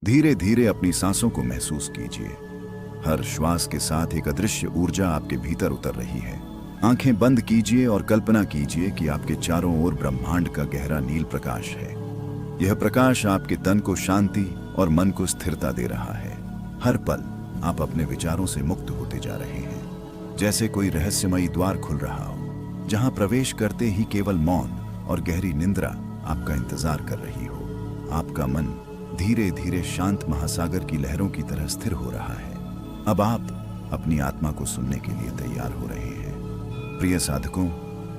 धीरे धीरे अपनी सांसों को महसूस कीजिए। हर श्वास के साथ एक अदृश्य ऊर्जा आपके भीतर उतर रही है। आंखें बंद कीजिए और कल्पना कीजिए कि आपके चारों ओर ब्रह्मांड का गहरा नील प्रकाश है। यह प्रकाश आपके तन को शांति और मन को स्थिरता दे रहा है। हर पल आप अपने विचारों से मुक्त होते जा रहे हैं, जैसे कोई रहस्यमयी द्वार खुल रहा हो, जहां प्रवेश करते ही केवल मौन और गहरी निंद्रा आपका इंतजार कर रही हो। आपका मन धीरे धीरे शांत महासागर की लहरों की तरह स्थिर हो रहा है। अब आप अपनी आत्मा को सुनने के लिए तैयार हो रहे हैं। प्रिय साधकों,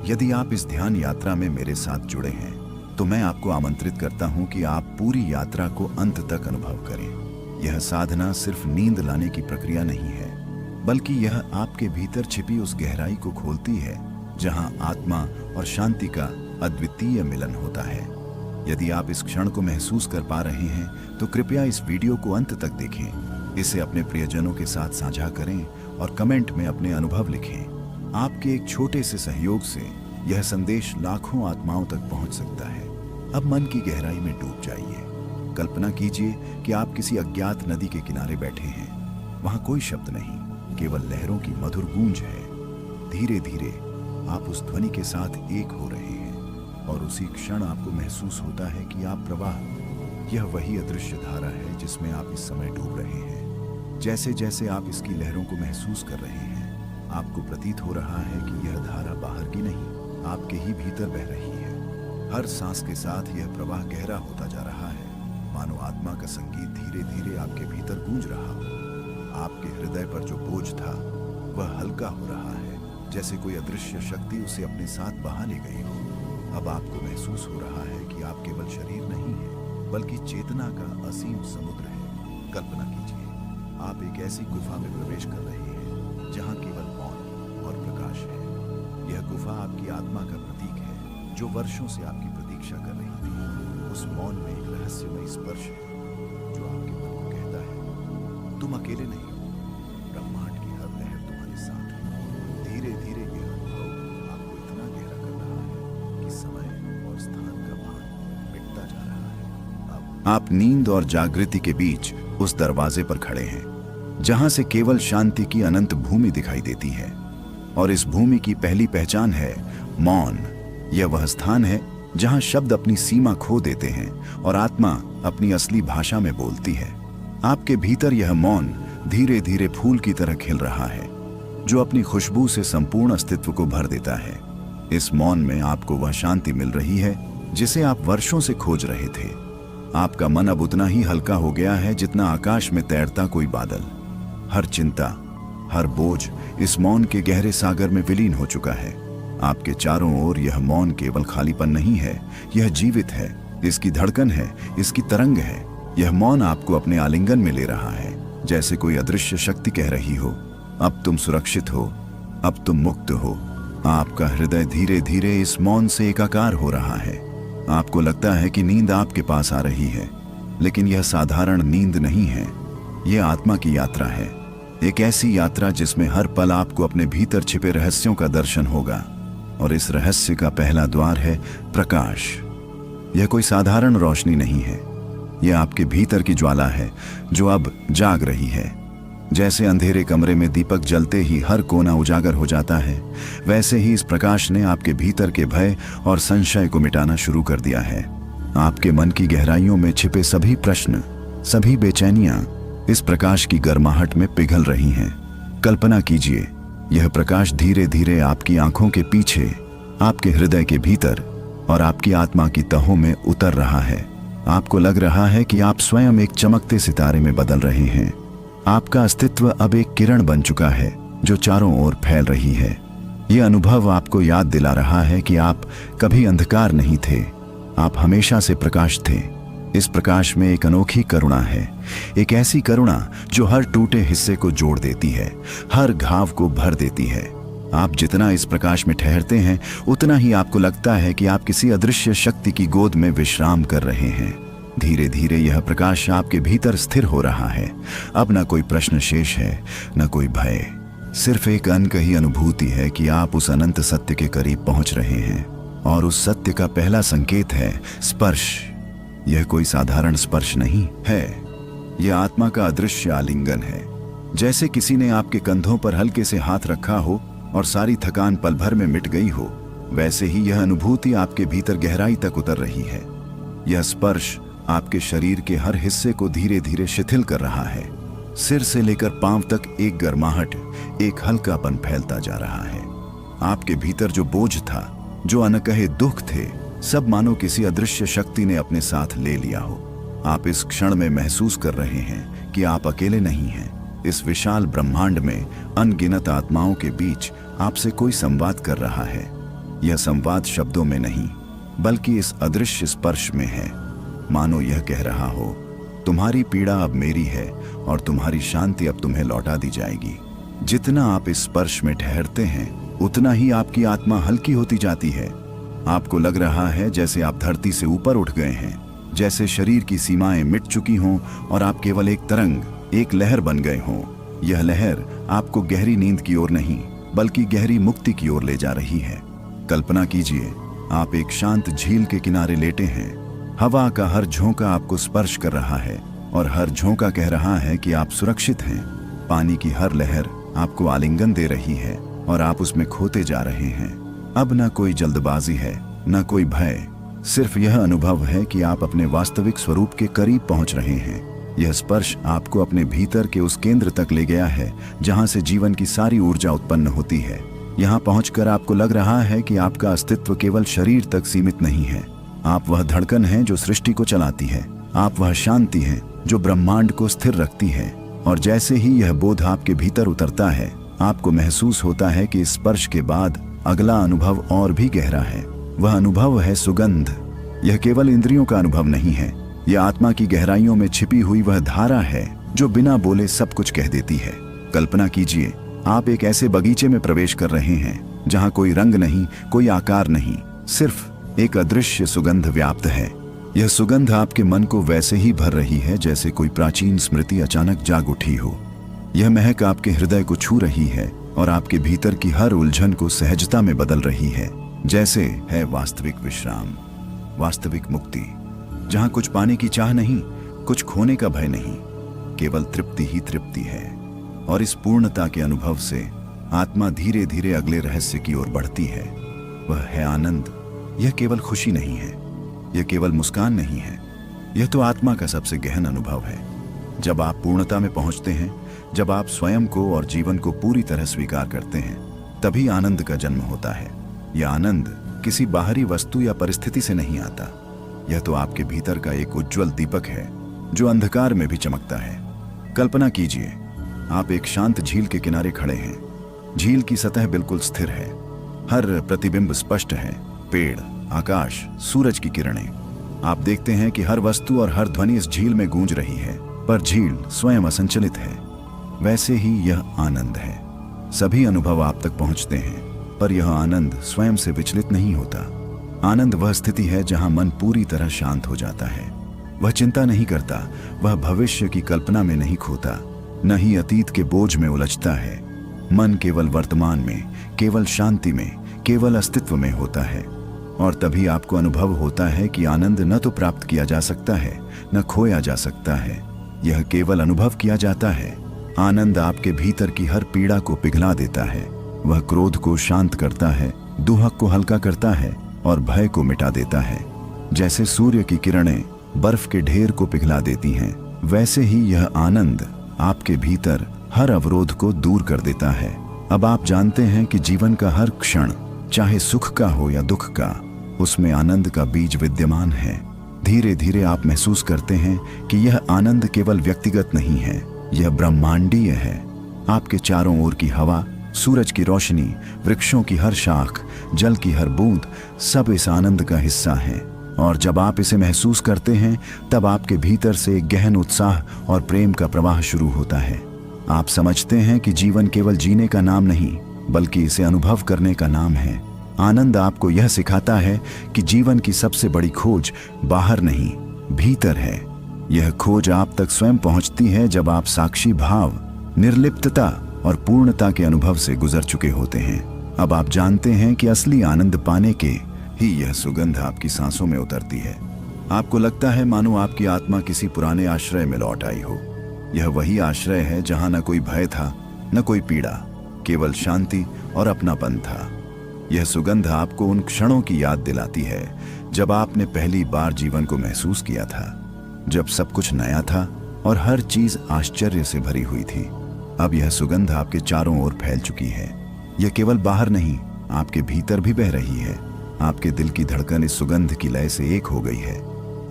यदि आप इस ध्यान यात्रा में मेरे साथ जुड़े हैं तो मैं आपको आमंत्रित करता हूं कि आप पूरी यात्रा को अंत तक अनुभव करें। यह साधना सिर्फ नींद लाने की प्रक्रिया नहीं है, बल्कि यह आपके भीतर छिपी उस गहराई को खोलती है जहां आत्मा और शांति का अद्वितीय मिलन होता है। यदि आप इस क्षण को महसूस कर पा रहे हैं तो कृपया इस वीडियो को अंत तक देखें। इसे अपने प्रियजनों के साथ साझा करें और कमेंट में अपने अनुभव लिखें। आपके एक छोटे से सहयोग से यह संदेश लाखों आत्माओं तक पहुंच सकता है। अब मन की गहराई में डूब जाइए। कल्पना कीजिए कि आप किसी अज्ञात नदी के किनारे बैठे हैं। वहां कोई शब्द नहीं, केवल लहरों की मधुर गूंज है। धीरे धीरे आप उस ध्वनि के साथ एक हो रहे हैं और उसी क्षण आपको महसूस होता है कि आप प्रवाह, यह वही अदृश्य धारा है जिसमें आप इस समय डूब रहे हैं। जैसे जैसे आप इसकी लहरों को महसूस कर रहे हैं, आपको प्रतीत हो रहा है कि यह धारा बाहर की नहीं, आपके ही भीतर बह रही है। हर सांस के साथ यह प्रवाह गहरा होता जा रहा है, मानो आत्मा का संगीत धीरे धीरे आपके भीतर गूंज रहा हो। आपके हृदय पर जो बोझ था वह हल्का हो रहा है, जैसे कोई अदृश्य शक्ति उसे अपने साथ बहा ले गई हो। अब आपको महसूस हो रहा है कि आप केवल शरीर नहीं है, बल्कि चेतना का असीम समुद्र है। कल्पना कीजिए, आप एक ऐसी गुफा में प्रवेश कर रहे हैं जहां केवल मौन और प्रकाश है। यह गुफा आपकी आत्मा का प्रतीक है, जो वर्षों से आपकी प्रतीक्षा कर रही थी। उस मौन में एक रहस्यमय स्पर्श है जो आपके मन को कहता है, तुम अकेले नहीं हो, ब्रह्मांड की हर लहर तुम्हारे साथ है। धीरे धीरे यह अनुभव आपको इतना गहरा कर रहा है कि समय और स्थान का भान मिटता जा रहा है। अब आप नींद और जागृति के बीच उस दरवाजे पर खड़े हैं जहां से केवल शांति की अनंत भूमि दिखाई देती है। और इस भूमि की पहली पहचान है मौन। यह वह स्थान है जहां शब्द अपनी सीमा खो देते हैं और आत्मा अपनी असली भाषा में बोलती है। आपके भीतर यह मौन धीरे धीरे फूल की तरह खिल रहा है, जो अपनी खुशबू से संपूर्ण अस्तित्व को भर देता है। इस मौन में आपको वह शांति मिल रही है जिसे आप वर्षों से खोज रहे थे। आपका मन अब उतना ही हल्का हो गया है जितना आकाश में तैरता कोई बादल। हर चिंता, हर बोझ इस मौन के गहरे सागर में विलीन हो चुका है। आपके चारों ओर यह मौन केवल खालीपन नहीं है, यह जीवित है, इसकी धड़कन है, इसकी तरंग है। यह मौन आपको अपने आलिंगन में ले रहा है, जैसे कोई अदृश्य शक्ति कह रही हो, अब तुम सुरक्षित हो, अब तुम मुक्त हो। आपका हृदय धीरे धीरे इस मौन से एकाकार हो रहा है। आपको लगता है कि नींद आपके पास आ रही है, लेकिन यह साधारण नींद नहीं है, यह आत्मा की यात्रा है। एक ऐसी यात्रा जिसमें हर पल आपको अपने भीतर छिपे रहस्यों का दर्शन होगा। और इस रहस्य का पहला द्वार है प्रकाश। यह कोई साधारण रोशनी नहीं है, यह आपके भीतर की ज्वाला है जो अब जाग रही है। जैसे अंधेरे कमरे में दीपक जलते ही हर कोना उजागर हो जाता है, वैसे ही इस प्रकाश ने आपके भीतर के भय और संशय को मिटाना शुरू कर दिया है। आपके मन की गहराइयों में छिपे सभी प्रश्न, सभी बेचैनियां इस प्रकाश की गर्माहट में पिघल रही हैं। कल्पना कीजिए, यह प्रकाश धीरे धीरे आपकी आंखों के पीछे, आपके हृदय के भीतर और आपकी आत्मा की तहों में उतर रहा है। आपको लग रहा है कि आप स्वयं एक चमकते सितारे में बदल रहे हैं। आपका अस्तित्व अब एक किरण बन चुका है जो चारों ओर फैल रही है। यह अनुभव आपको याद दिला रहा है कि आप कभी अंधकार नहीं थे, आप हमेशा से प्रकाश थे। इस प्रकाश में एक अनोखी करुणा है, एक ऐसी करुणा जो हर टूटे हिस्से को जोड़ देती है, हर घाव को भर देती है। आप जितना इस प्रकाश में ठहरते हैं, उतना ही आपको लगता है कि आप किसी अदृश्य शक्ति की गोद में विश्राम कर रहे हैं। धीरे धीरे यह प्रकाश आपके भीतर स्थिर हो रहा है। अब न कोई प्रश्न शेष है, न कोई भय, सिर्फ एक अनकही अनुभूति है कि आप उस अनंत सत्य के करीब पहुंच रहे हैं। और उस सत्य का पहला संकेत है स्पर्श। यह कोई साधारण स्पर्श नहीं है, यह आत्मा का अदृश्य आलिंगन है। जैसे किसी ने आपके कंधों पर हल्के से हाथ रखा हो और सारी थकान पल भर में मिट गई हो, वैसे ही यह अनुभूति आपके भीतर गहराई तक उतर रही है। यह स्पर्श आपके शरीर के हर हिस्से को धीरे धीरे शिथिल कर रहा है। सिर से लेकर पांव तक एक गर्माहट, एक हल्कापन फैलता जा रहा है। आपके भीतर जो बोझ था, जो अनकहे दुख थे, सब मानो किसी अदृश्य शक्ति ने अपने साथ ले लिया हो। आप इस क्षण में महसूस कर रहे हैं कि आप अकेले नहीं हैं। इस विशाल ब्रह्मांड में अनगिनत आत्माओं के बीच आपसे कोई संवाद कर रहा है। यह संवाद शब्दों में नहीं, बल्कि इस अदृश्य स्पर्श में है। मानो यह कह रहा हो, तुम्हारी पीड़ा अब मेरी है और तुम्हारी शांति अब तुम्हें लौटा दी जाएगी। जितना आप इस स्पर्श में ठहरते हैं, उतना ही आपकी आत्मा हल्की होती जाती है। आपको लग रहा है जैसे आप धरती से ऊपर उठ गए हैं, जैसे शरीर की सीमाएं मिट चुकी हों और आप केवल एक तरंग, एक लहर बन गए हों। यह लहर आपको गहरी नींद की ओर नहीं, बल्कि गहरी मुक्ति की ओर ले जा रही है। कल्पना कीजिए, आप एक शांत झील के किनारे लेटे हैं। हवा का हर झोंका आपको स्पर्श कर रहा है और हर झोंका कह रहा है कि आप सुरक्षित हैं। पानी की हर लहर आपको आलिंगन दे रही है और आप उसमें खोते जा रहे हैं। अब न कोई जल्दबाजी है, न कोई भय, सिर्फ यह अनुभव है कि आप अपने वास्तविक स्वरूप के करीब पहुंच रहे हैं। यह स्पर्श आपको अपने भीतर के उस केंद्र तक ले गया है जहां से जीवन की सारी ऊर्जा उत्पन्न होती है। यहां पहुंचकर आपको लग रहा है कि आपका अस्तित्व केवल शरीर तक सीमित नहीं है। आप वह धड़कन हैं जो सृष्टि को चलाती है। आप वह शांति हैं जो ब्रह्मांड को स्थिर रखती है। और जैसे ही यह बोध आपके भीतर उतरता है, आपको महसूस होता है कि इस स्पर्श के बाद अगला अनुभव और भी गहरा है। वह अनुभव है सुगंध। यह केवल इंद्रियों का अनुभव नहीं है, यह आत्मा की गहराइयों में छिपी हुई वह धारा है जो बिना बोले सब कुछ कह देती है। कल्पना कीजिए, आप एक ऐसे बगीचे में प्रवेश कर रहे हैं जहां कोई रंग नहीं, कोई आकार नहीं, सिर्फ एक अदृश्य सुगंध व्याप्त है। यह सुगंध आपके मन को वैसे ही भर रही है जैसे कोई प्राचीन स्मृति अचानक जाग उठी हो। यह महक आपके हृदय को छू रही है और आपके भीतर की हर उलझन को सहजता में बदल रही है। जैसे है वास्तविक विश्राम, वास्तविक मुक्ति, जहां कुछ पाने की चाह नहीं, कुछ खोने का भय नहीं, केवल तृप्ति ही तृप्ति है। और इस पूर्णता के अनुभव से आत्मा धीरे धीरे अगले रहस्य की ओर बढ़ती है। वह है आनंद। यह केवल खुशी नहीं है, यह केवल मुस्कान नहीं है, यह तो आत्मा का सबसे गहन अनुभव है। जब आप पूर्णता में पहुंचते हैं, जब आप स्वयं को और जीवन को पूरी तरह स्वीकार करते हैं, तभी आनंद का जन्म होता है। यह आनंद किसी बाहरी वस्तु या परिस्थिति से नहीं आता। यह तो आपके भीतर का एक उज्जवल दीपक है जो अंधकार में भी चमकता है। कल्पना कीजिए, आप एक शांत झील के किनारे खड़े हैं। झील की सतह बिल्कुल स्थिर है, हर प्रतिबिंब स्पष्ट है, पेड़, आकाश, सूरज की किरणें। आप देखते हैं कि हर वस्तु और हर ध्वनि इस झील में गूंज रही है, पर झील स्वयं असंचलित है। वैसे ही यह आनंद है। सभी अनुभव आप तक पहुंचते हैं, पर यह आनंद स्वयं से विचलित नहीं होता। आनंद वह स्थिति है जहां मन पूरी तरह शांत हो जाता है। वह चिंता नहीं करता, वह भविष्य की कल्पना में नहीं खोता, न ही अतीत के बोझ में उलझता है। मन केवल वर्तमान में, केवल शांति में, केवल अस्तित्व में होता है। और तभी आपको अनुभव होता है कि आनंद न तो प्राप्त किया जा सकता है, न खोया जा सकता है, यह केवल अनुभव किया जाता है। आनंद आपके भीतर की हर पीड़ा को पिघला देता है। वह क्रोध को शांत करता है, दुहक को हल्का करता है और भय को मिटा देता है। जैसे सूर्य की किरणें बर्फ के ढेर को पिघला देती हैं, वैसे ही यह आनंद आपके भीतर हर अवरोध को दूर कर देता है। अब आप जानते हैं कि जीवन का हर क्षण, चाहे सुख का हो या दुख का, उसमें आनंद का बीज विद्यमान है। धीरे धीरे आप महसूस करते हैं कि यह आनंद केवल व्यक्तिगत नहीं है, यह ब्रह्मांडीय है। आपके चारों ओर की हवा, सूरज की रोशनी, वृक्षों की हर शाख, जल की हर बूंद, सब इस आनंद का हिस्सा है। और जब आप इसे महसूस करते हैं, तब आपके भीतर से एक गहन उत्साह और प्रेम का प्रवाह शुरू होता है। आप समझते हैं कि जीवन केवल जीने का नाम नहीं, बल्कि इसे अनुभव करने का नाम है। आनंद आपको यह सिखाता है कि जीवन की सबसे बड़ी खोज बाहर नहीं, भीतर है। यह खोज आप तक स्वयं पहुंचती है जब आप साक्षी भाव, निर्लिप्तता और पूर्णता के अनुभव से गुजर चुके होते हैं। अब आप जानते हैं कि असली आनंद पाने के ही यह सुगंध आपकी सांसों में उतरती है। आपको लगता है मानो आपकी आत्मा किसी पुराने आश्रय में लौट आई हो। यह वही आश्रय है जहां न कोई भय था, न कोई पीड़ा, केवल शांति और अपनापन था। यह सुगंध आपको उन क्षणों की याद दिलाती है जब आपने पहली बार जीवन को महसूस किया था, जब सब कुछ नया था और हर चीज आश्चर्य से भरी हुई थी। अब यह सुगंध आपके चारों ओर फैल चुकी है। यह केवल बाहर नहीं, आपके भीतर भी बह रही है। आपके दिल की धड़कन इस सुगंध की लय से एक हो गई है।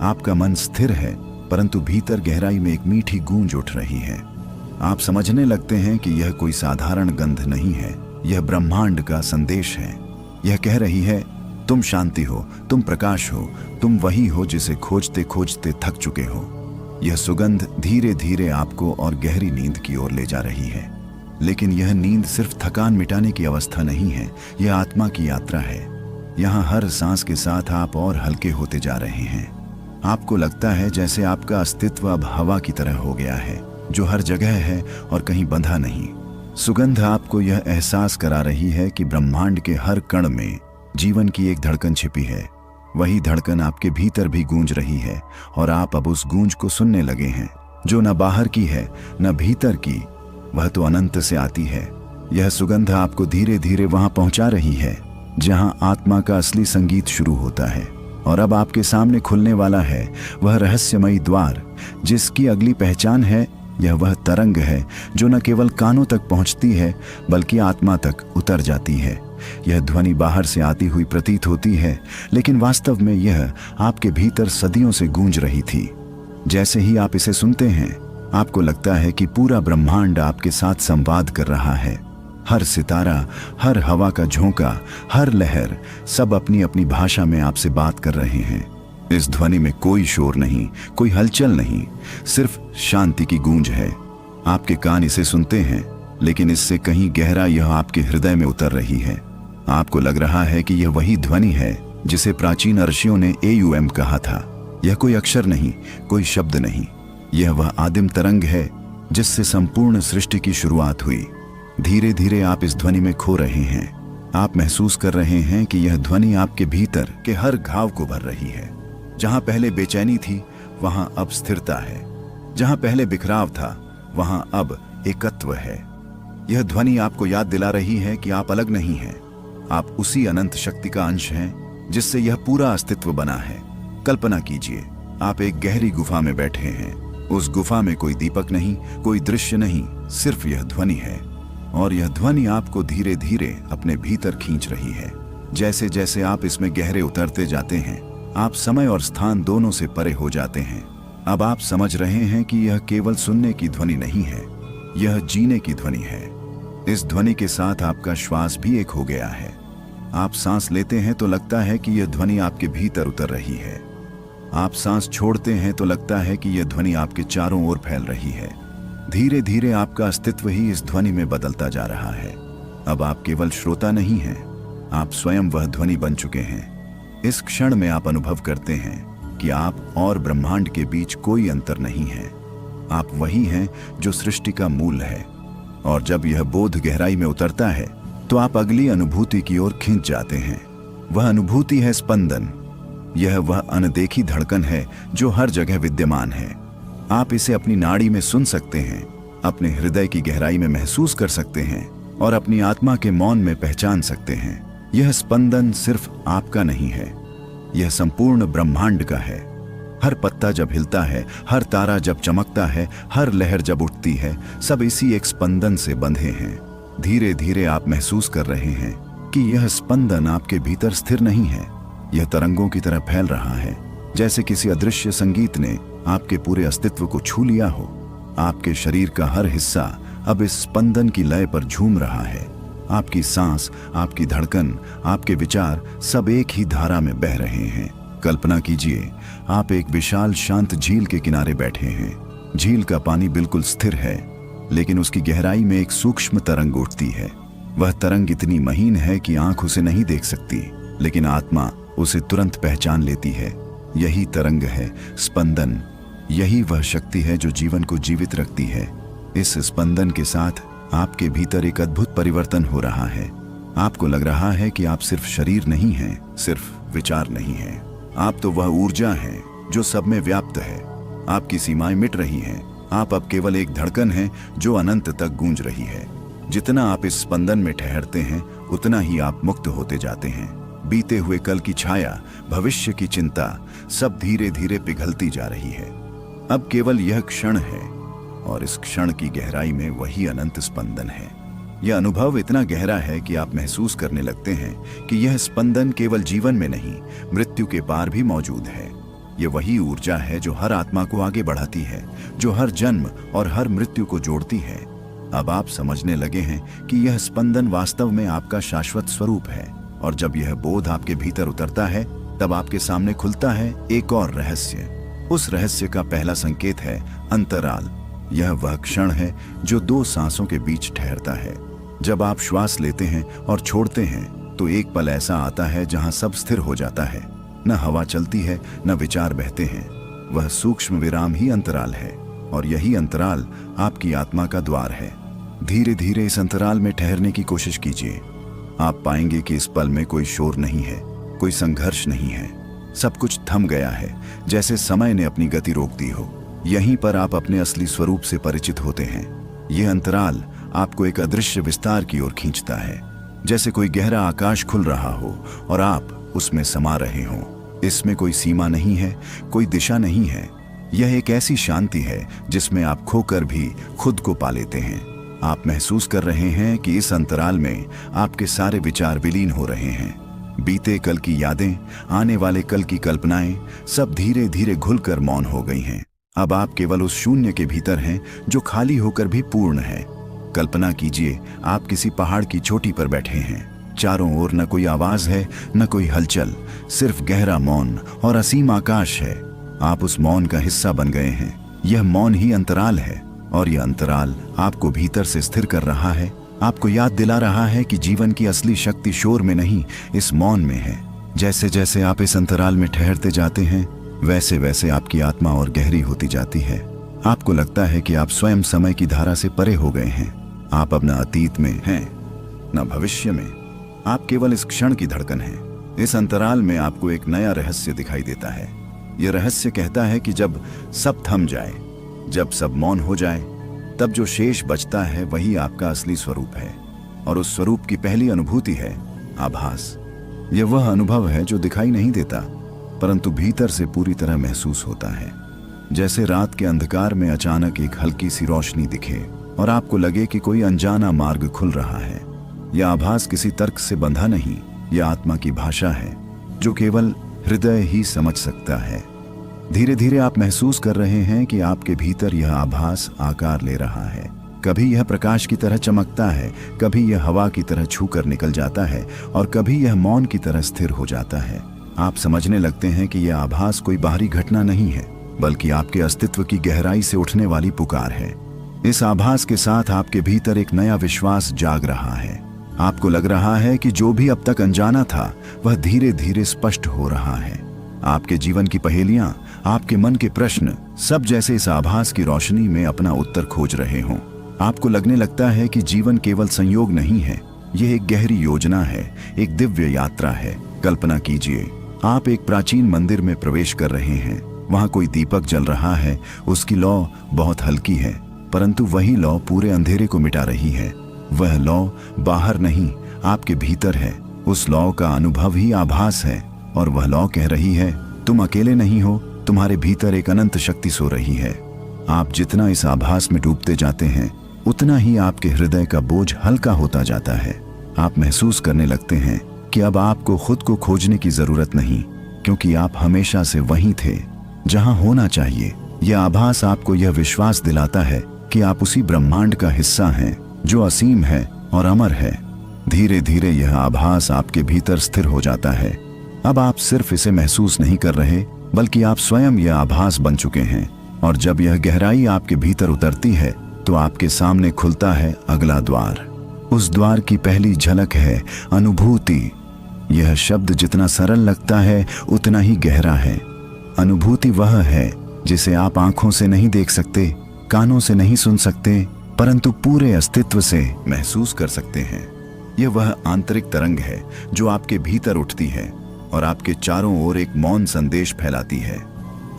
आपका मन स्थिर है, परंतु भीतर गहराई में एक मीठी गूंज उठ रही है। आप समझने लगते हैं कि यह कोई साधारण गंध नहीं है, यह ब्रह्मांड का संदेश है। यह कह रही है, तुम शांति हो, तुम प्रकाश हो, तुम वही हो जिसे खोजते खोजते थक चुके हो। यह सुगंध धीरे धीरे आपको और गहरी नींद की ओर ले जा रही है। लेकिन यह नींद सिर्फ थकान मिटाने की अवस्था नहीं है, यह आत्मा की यात्रा है। यहाँ हर सांस के साथ आप और हल्के होते जा रहे हैं। आपको लगता है जैसे आपका अस्तित्व अब हवा की तरह हो गया है, जो हर जगह है और कहीं बंधा नहीं। सुगंध आपको यह एहसास करा रही है कि ब्रह्मांड के हर कण में जीवन की एक धड़कन छिपी है। वही धड़कन आपके भीतर भी गूंज रही है और आप अब उस गूंज को सुनने लगे हैं, जो न बाहर की है न भीतर की, वह तो अनंत से आती है। यह सुगंध आपको धीरे धीरे वहां पहुंचा रही है जहां आत्मा का असली संगीत शुरू होता है। और अब आपके सामने खुलने वाला है वह रहस्यमयी द्वार, जिसकी अगली पहचान है। यह वह तरंग है जो न केवल कानों तक पहुंचती है बल्कि आत्मा तक उतर जाती है। यह ध्वनि बाहर से आती हुई प्रतीत होती है, लेकिन वास्तव में यह आपके भीतर सदियों से गूंज रही थी। जैसे ही आप इसे सुनते हैं, आपको लगता है कि पूरा ब्रह्मांड आपके साथ संवाद कर रहा है। हर सितारा, हर हवा का झोंका, हर लहर, सब अपनी अपनी भाषा में आपसे बात कर रहे हैं। इस ध्वनि में कोई शोर नहीं, कोई हलचल नहीं, सिर्फ शांति की गूंज है। आपके कान इसे सुनते हैं, लेकिन इससे कहीं गहरा यह आपके हृदय में उतर रही है। आपको लग रहा है कि यह वही ध्वनि है जिसे प्राचीन ऋषियों ने एयुएम कहा था। यह कोई अक्षर नहीं, कोई शब्द नहीं, यह वह आदिम तरंग है जिससे संपूर्ण सृष्टि की शुरुआत हुई। धीरे धीरे आप इस ध्वनि में खो रहे हैं। आप महसूस कर रहे हैं कि यह ध्वनि आपके भीतर के हर घाव को भर रही है। जहां पहले बेचैनी थी, वहां अब स्थिरता है। जहां पहले बिखराव था, वहां अब एकत्व है। यह ध्वनि आपको याद दिला रही है कि आप अलग नहीं हैं। आप उसी अनंत शक्ति का अंश हैं जिससे यह पूरा अस्तित्व बना है। कल्पना कीजिए, आप एक गहरी गुफा में बैठे हैं। उस गुफा में कोई दीपक नहीं, कोई दृश्य नहीं, सिर्फ यह ध्वनि है। और यह ध्वनि आपको धीरे धीरे अपने भीतर खींच रही है। जैसे जैसे आप इसमें गहरे उतरते जाते हैं, आप समय और स्थान दोनों से परे हो जाते हैं। अब आप समझ रहे हैं कि यह केवल सुनने की ध्वनि नहीं है, यह जीने की ध्वनि है। इस ध्वनि के साथ आपका श्वास भी एक हो गया है। आप सांस लेते हैं तो लगता है कि यह ध्वनि आपके भीतर उतर रही है। आप सांस छोड़ते हैं तो लगता है कि यह ध्वनि आपके चारों ओर फैल रही है। धीरे धीरे आपका अस्तित्व ही इस ध्वनि में बदलता जा रहा है। अब आप केवल श्रोता नहीं हैं, आप स्वयं वह ध्वनि बन चुके हैं। इस क्षण में आप अनुभव करते हैं कि आप और ब्रह्मांड के बीच कोई अंतर नहीं है। आप वही हैं जो सृष्टि का मूल है। और जब यह बोध गहराई में उतरता है तो आप अगली अनुभूति की ओर खींच जाते हैं। वह अनुभूति है स्पंदन। यह वह अनदेखी धड़कन है जो हर जगह विद्यमान है। आप इसे अपनी नाड़ी में सुन सकते हैं, अपने हृदय की गहराई में महसूस कर सकते हैं और अपनी आत्मा के मौन में पहचान सकते हैं। यह स्पंदन सिर्फ आपका नहीं है, यह संपूर्ण ब्रह्मांड का है। हर पत्ता जब हिलता है, हर तारा जब चमकता है, हर लहर जब उठती है, सब इसी एक स्पंदन से बंधे हैं। धीरे धीरे आप महसूस कर रहे हैं कि यह स्पंदन आपके भीतर स्थिर नहीं है, यह तरंगों की तरह फैल रहा है, जैसे किसी अदृश्य संगीत ने आपके पूरे अस्तित्व को छू लिया हो। आपके शरीर का हर हिस्सा अब इस स्पंदन की लय पर झूम रहा है। आपकी सांस, आपकी धड़कन, आपके विचार सब एक ही धारा में बह रहे हैं। कल्पना कीजिए, आप एक विशाल शांत झील के किनारे बैठे हैं। झील का पानी बिल्कुल स्थिर है, लेकिन उसकी गहराई में एक सूक्ष्म तरंग उठती है। वह तरंग इतनी महीन है कि आंख उसे नहीं देख सकती, लेकिन आत्मा उसे तुरंत पहचान लेती है। यही तरंग है स्पंदन। यही वह शक्ति है जो जीवन को जीवित रखती है। इस स्पंदन के साथ आपके भीतर एक अद्भुत परिवर्तन हो रहा है। आपको लग रहा है कि आप सिर्फ शरीर नहीं हैं, सिर्फ विचार नहीं हैं। आप तो वह ऊर्जा हैं जो सब में व्याप्त है। आपकी सीमाएं मिट रही हैं। आप अब केवल एक धड़कन हैं जो अनंत तक गूंज रही है। जितना आप इस स्पंदन में ठहरते हैं, उतना ही आप मुक्त होते जाते हैं। बीते हुए कल की छाया, भविष्य की चिंता, सब धीरे धीरे पिघलती जा रही है। अब केवल यह क्षण है, और इस क्षण की गहराई में वही अनंत स्पंदन है। यह अनुभव इतना गहरा है कि आप महसूस करने लगते हैं कि यह स्पंदन केवल जीवन में नहीं, मृत्यु के पार भी मौजूद है। यह वही ऊर्जा है जो हर आत्मा को आगे बढ़ाती है, जो हर जन्म और हर मृत्यु को जोड़ती है। अब आप समझने लगे हैं कि यह स्पंदन वास्तव में आपका शाश्वत स्वरूप है, और जब यह बोध आपके भीतर उतरता है, तब आपके सामने खुलता है एक और रहस्य। उस रहस्य का पहला संकेत है अंतराल। यह वह क्षण है जो दो सांसों के बीच ठहरता है। जब आप श्वास लेते हैं और छोड़ते हैं, तो एक पल ऐसा आता है जहां सब स्थिर हो जाता है। न हवा चलती है, न विचार बहते हैं। वह सूक्ष्म विराम ही अंतराल है, और यही अंतराल आपकी आत्मा का द्वार है। धीरे धीरे इस अंतराल में ठहरने की कोशिश कीजिए। आप पाएंगे कि इस पल में कोई शोर नहीं है, कोई संघर्ष नहीं है। सब कुछ थम गया है, जैसे समय ने अपनी गति रोक दी हो। यहीं पर आप अपने असली स्वरूप से परिचित होते हैं। यह अंतराल आपको एक अदृश्य विस्तार की ओर खींचता है, जैसे कोई गहरा आकाश खुल रहा हो और आप उसमें समा रहे हों। इसमें कोई सीमा नहीं है, कोई दिशा नहीं है। यह एक ऐसी शांति है जिसमें आप खोकर भी खुद को पा लेते हैं। आप महसूस कर रहे हैं कि इस अंतराल में आपके सारे विचार विलीन हो रहे हैं। बीते कल की यादें, आने वाले कल की कल्पनाएं, सब धीरे धीरे घुलकर मौन हो गई हैं। अब आप केवल उस शून्य के भीतर हैं जो खाली होकर भी पूर्ण है। कल्पना कीजिए, आप किसी पहाड़ की चोटी पर बैठे हैं। चारों ओर न कोई आवाज है, न कोई हलचल, सिर्फ गहरा मौन और असीम आकाश है। आप उस मौन का हिस्सा बन गए हैं। यह मौन ही अंतराल है, और यह अंतराल आपको भीतर से स्थिर कर रहा है। आपको याद दिला रहा है कि जीवन की असली शक्ति शोर में नहीं, इस मौन में है। जैसे जैसे आप इस अंतराल में ठहरते जाते हैं, वैसे वैसे आपकी आत्मा और गहरी होती जाती है। आपको लगता है कि आप स्वयं समय की धारा से परे हो गए हैं। आप अब न अतीत में हैं, न भविष्य में। आप केवल इस क्षण की धड़कन हैं। इस अंतराल में आपको एक नया रहस्य दिखाई देता है। यह रहस्य कहता है कि जब सब थम जाए, जब सब मौन हो जाए, तब जो शेष बचता है वही आपका असली स्वरूप है। और उस स्वरूप की पहली अनुभूति है आभास। यह वह अनुभव है जो दिखाई नहीं देता, परंतु भीतर से पूरी तरह महसूस होता है। जैसे रात के अंधकार में अचानक एक हल्की सी रोशनी दिखे और आपको लगे कि कोई अनजाना मार्ग खुल रहा है। यह आभास किसी तर्क से बंधा नहीं, यह आत्मा की भाषा है जो केवल हृदय ही समझ सकता है। धीरे धीरे आप महसूस कर रहे हैं कि आपके भीतर यह आभास आकार ले रहा है। कभी यह प्रकाश की तरह चमकता है, कभी यह हवा की तरह छूकर निकल जाता है, और कभी यह मौन की तरह स्थिर हो जाता है। आप समझने लगते हैं कि यह आभास कोई बाहरी घटना नहीं है, बल्कि आपके अस्तित्व की गहराई से उठने वाली पुकार है। इस आभास के साथ आपके भीतर एक नया विश्वास जाग रहा है। आपको लग रहा है कि जो भी अब तक अनजाना था, वह धीरे धीरे स्पष्ट हो रहा है। आपके जीवन की पहेलियां, आपके मन के प्रश्न, सब जैसे इस आभास की रोशनी में अपना उत्तर खोज रहे हों। आपको लगने लगता है कि जीवन केवल संयोग नहीं है, यह एक गहरी योजना है, एक दिव्य यात्रा है। कल्पना कीजिए, आप एक प्राचीन मंदिर में प्रवेश कर रहे हैं। वहां कोई दीपक जल रहा है, उसकी लौ बहुत हल्की है, परंतु वही लौ पूरे अंधेरे को मिटा रही है। वह लौ बाहर नहीं, आपके भीतर है। उस लौ का अनुभव ही आभास है, और वह लौ कह रही है, तुम अकेले नहीं हो, तुम्हारे भीतर एक अनंत शक्ति सो रही है। आप जितना इस आभास में डूबते जाते हैं, उतना ही आपके हृदय का बोझ हल्का होता जाता है। आप महसूस करने लगते हैं कि अब आपको खुद को खोजने की जरूरत नहीं, क्योंकि आप हमेशा से वहीं थे जहां होना चाहिए। यह आभास आपको यह विश्वास दिलाता है कि आप उसी ब्रह्मांड का हिस्सा हैं जो असीम है और अमर है। धीरे धीरे यह आभास आपके भीतर स्थिर हो जाता है। अब आप सिर्फ इसे महसूस नहीं कर रहे, बल्कि आप स्वयं यह आभास बन चुके हैं। और जब यह गहराई आपके भीतर उतरती है, तो आपके सामने खुलता है अगला द्वार। उस द्वार की पहली झलक है अनुभूति। यह शब्द जितना सरल लगता है, उतना ही गहरा है। अनुभूति वह है जिसे आप आंखों से नहीं देख सकते, कानों से नहीं सुन सकते, परंतु पूरे अस्तित्व से महसूस कर सकते हैं। यह वह आंतरिक तरंग है जो आपके भीतर उठती है और आपके चारों ओर एक मौन संदेश फैलाती है।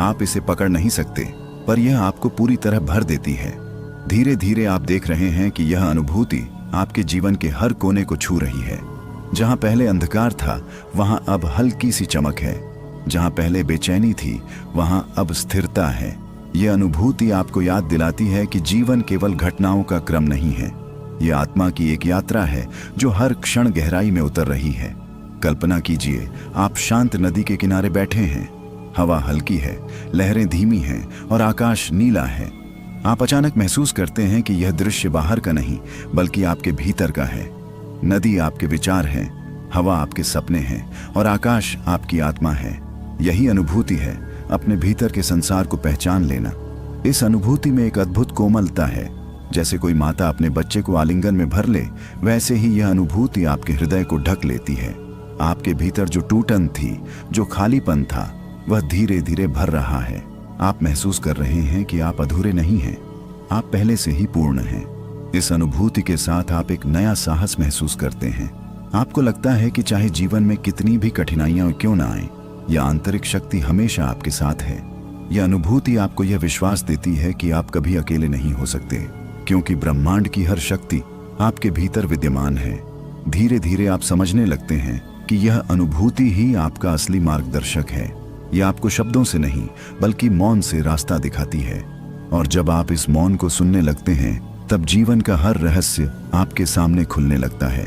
आप इसे पकड़ नहीं सकते, पर यह आपको पूरी तरह भर देती है। धीरे धीरे आप देख रहे हैं कि यह अनुभूति आपके जीवन के हर कोने को छू रही है। जहां पहले अंधकार था, वहां अब हल्की सी चमक है। जहां पहले बेचैनी थी, वहां अब स्थिरता है। यह अनुभूति आपको याद दिलाती है कि जीवन केवल घटनाओं का क्रम नहीं है। यह आत्मा की एक यात्रा है जो हर क्षण गहराई में उतर रही है। कल्पना कीजिए, आप शांत नदी के किनारे बैठे हैं। हवा हल्की है, लहरें धीमी हैं और आकाश नीला है। आप अचानक महसूस करते हैं कि यह दृश्य बाहर का नहीं, बल्कि आपके भीतर का है। नदी आपके विचार हैं, हवा आपके सपने हैं और आकाश आपकी आत्मा है। यही अनुभूति है, अपने भीतर के संसार को पहचान लेना। इस अनुभूति में एक अद्भुत कोमलता है। जैसे कोई माता अपने बच्चे को आलिंगन में भर ले, वैसे ही यह अनुभूति आपके हृदय को ढक लेती है। आपके भीतर जो टूटन थी, जो खालीपन था, वह धीरे धीरे भर रहा है। आप महसूस कर रहे हैं कि आप अधूरे नहीं हैं, आप पहले से ही पूर्ण हैं। इस अनुभूति के साथ आप एक नया साहस महसूस करते हैं। आपको लगता है कि चाहे जीवन में कितनी भी कठिनाइयां क्यों ना आए, यह आंतरिक शक्ति हमेशा आपके साथ है। यह अनुभूति आपको यह विश्वास देती है कि आप कभी अकेले नहीं हो सकते, क्योंकि ब्रह्मांड की हर शक्ति आपके भीतर विद्यमान है। धीरे धीरे आप समझने लगते हैं कि यह अनुभूति ही आपका असली मार्गदर्शक है। यह आपको शब्दों से नहीं, बल्कि मौन से रास्ता दिखाती है। और जब आप इस मौन को सुनने लगते हैं, तब जीवन का हर रहस्य आपके सामने खुलने लगता है।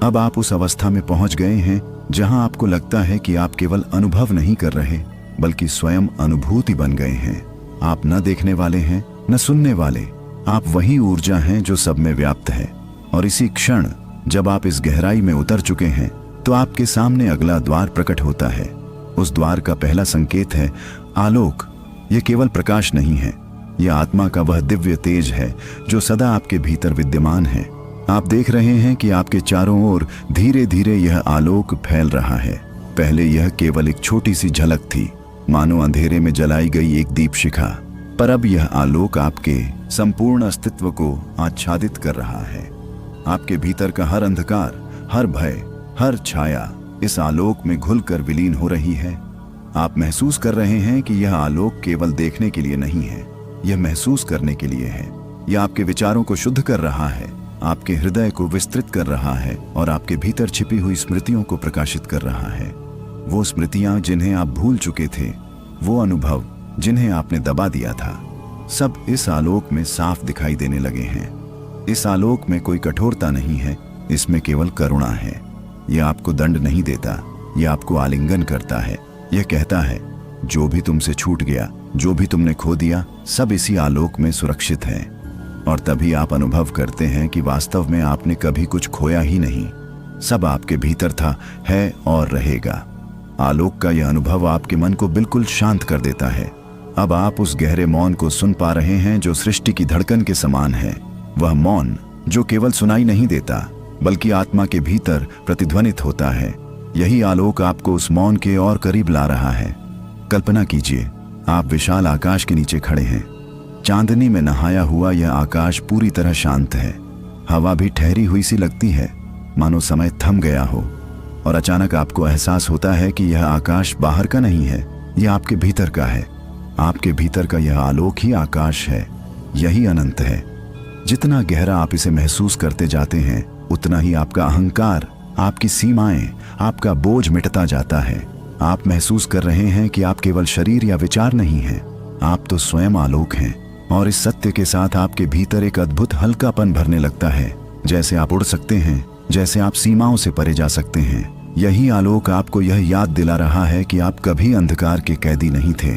अब आप उस अवस्था में पहुंच गए हैं जहां आपको लगता है कि आप केवल अनुभव नहीं कर रहे, बल्कि स्वयं अनुभूति बन गए हैं। आप न देखने वाले हैं, न सुनने वाले। आप वही ऊर्जा हैं जो सब में व्याप्त है। और इसी क्षण जब आप इस गहराई में उतर चुके हैं, तो आपके सामने अगला द्वार प्रकट होता है। उस द्वार का पहला संकेत है आलोक। यह केवल प्रकाश नहीं है, यह आत्मा का वह दिव्य तेज है जो सदा आपके भीतर विद्यमान है। आप देख रहे हैं कि आपके चारों ओर धीरे धीरे यह आलोक फैल रहा है। पहले यह केवल एक छोटी सी झलक थी, मानो अंधेरे में जलाई गई एक दीप शिखा, पर अब यह आलोक आपके संपूर्ण अस्तित्व को आच्छादित कर रहा है। आपके भीतर का हर अंधकार, हर भय, हर छाया इस आलोक में घुलकर विलीन हो रही है। आप महसूस कर रहे हैं कि यह आलोक केवल देखने के लिए नहीं है, यह महसूस करने के लिए है। यह आपके विचारों को शुद्ध कर रहा है, आपके हृदय को विस्तृत कर रहा है और आपके भीतर छिपी हुई स्मृतियों को प्रकाशित कर रहा है। वो स्मृतियां जिन्हें आप भूल चुके थे, वो अनुभव जिन्हें आपने दबा दिया था, सब इस आलोक में साफ दिखाई देने लगे हैं। इस आलोक में कोई कठोरता नहीं है, इसमें केवल करुणा है। यह आपको दंड नहीं देता, यह आपको आलिंगन करता है। यह कहता है, जो भी तुमसे छूट गया, जो भी तुमने खो दिया, सब इसी आलोक में सुरक्षित है। और तभी आप अनुभव करते हैं कि वास्तव में आपने कभी कुछ खोया ही नहीं। सब आपके भीतर था, है और रहेगा। आलोक का यह अनुभव आपके मन को बिल्कुल शांत कर देता है। अब आप उस गहरे मौन को सुन पा रहे हैं जो सृष्टि की धड़कन के समान है। वह मौन जो केवल सुनाई नहीं देता, बल्कि आत्मा के भीतर प्रतिध्वनित होता है। यही आलोक आपको उस मौन के और करीब ला रहा है। कल्पना कीजिए, आप विशाल आकाश के नीचे खड़े हैं। चांदनी में नहाया हुआ यह आकाश पूरी तरह शांत है। हवा भी ठहरी हुई सी लगती है, मानो समय थम गया हो। और अचानक आपको एहसास होता है कि यह आकाश बाहर का नहीं है, यह आपके भीतर का है। आपके भीतर का यह आलोक ही आकाश है, यही अनंत है। जितना गहरा आप इसे महसूस करते जाते हैं, उतना ही आपका अहंकार, आपकी सीमाएं, आपका बोझ मिटता जाता है। आप महसूस कर रहे हैं कि आप केवल शरीर या विचार नहीं हैं, आप तो स्वयं आलोक हैं। और इस सत्य के साथ आपके भीतर एक अद्भुत हल्कापन भरने लगता है, जैसे आप उड़ सकते हैं, जैसे आप सीमाओं से परे जा सकते हैं। यही आलोक आपको यह याद दिला रहा है कि आप कभी अंधकार के कैदी नहीं थे।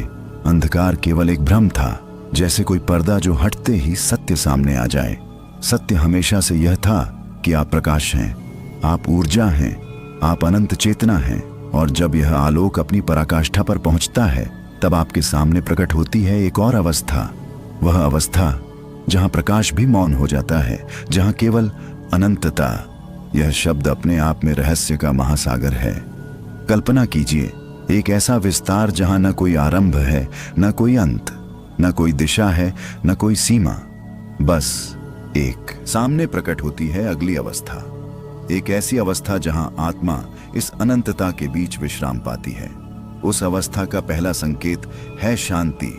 अंधकार केवल एक भ्रम था, जैसे कोई पर्दा जो हटते ही सत्य सामने आ जाए। सत्य हमेशा से यह था कि आप प्रकाश हैं, आप ऊर्जा हैं, आप अनंत चेतना हैं। और जब यह आलोक अपनी पराकाष्ठा पर पहुंचता है, तब आपके सामने प्रकट होती है एक और अवस्था। वह अवस्था जहां प्रकाश भी मौन हो जाता है, जहां केवल अनंतता। यह शब्द अपने आप में रहस्य का महासागर है। कल्पना कीजिए, एक ऐसा विस्तार जहां न कोई आरंभ है, न कोई अंत, न कोई दिशा है, न कोई सीमा। बस एक सामने प्रकट होती है अगली अवस्था, एक ऐसी अवस्था जहां आत्मा इस अनंतता के बीच विश्राम पाती है। उस अवस्था का पहला संकेत है शांति।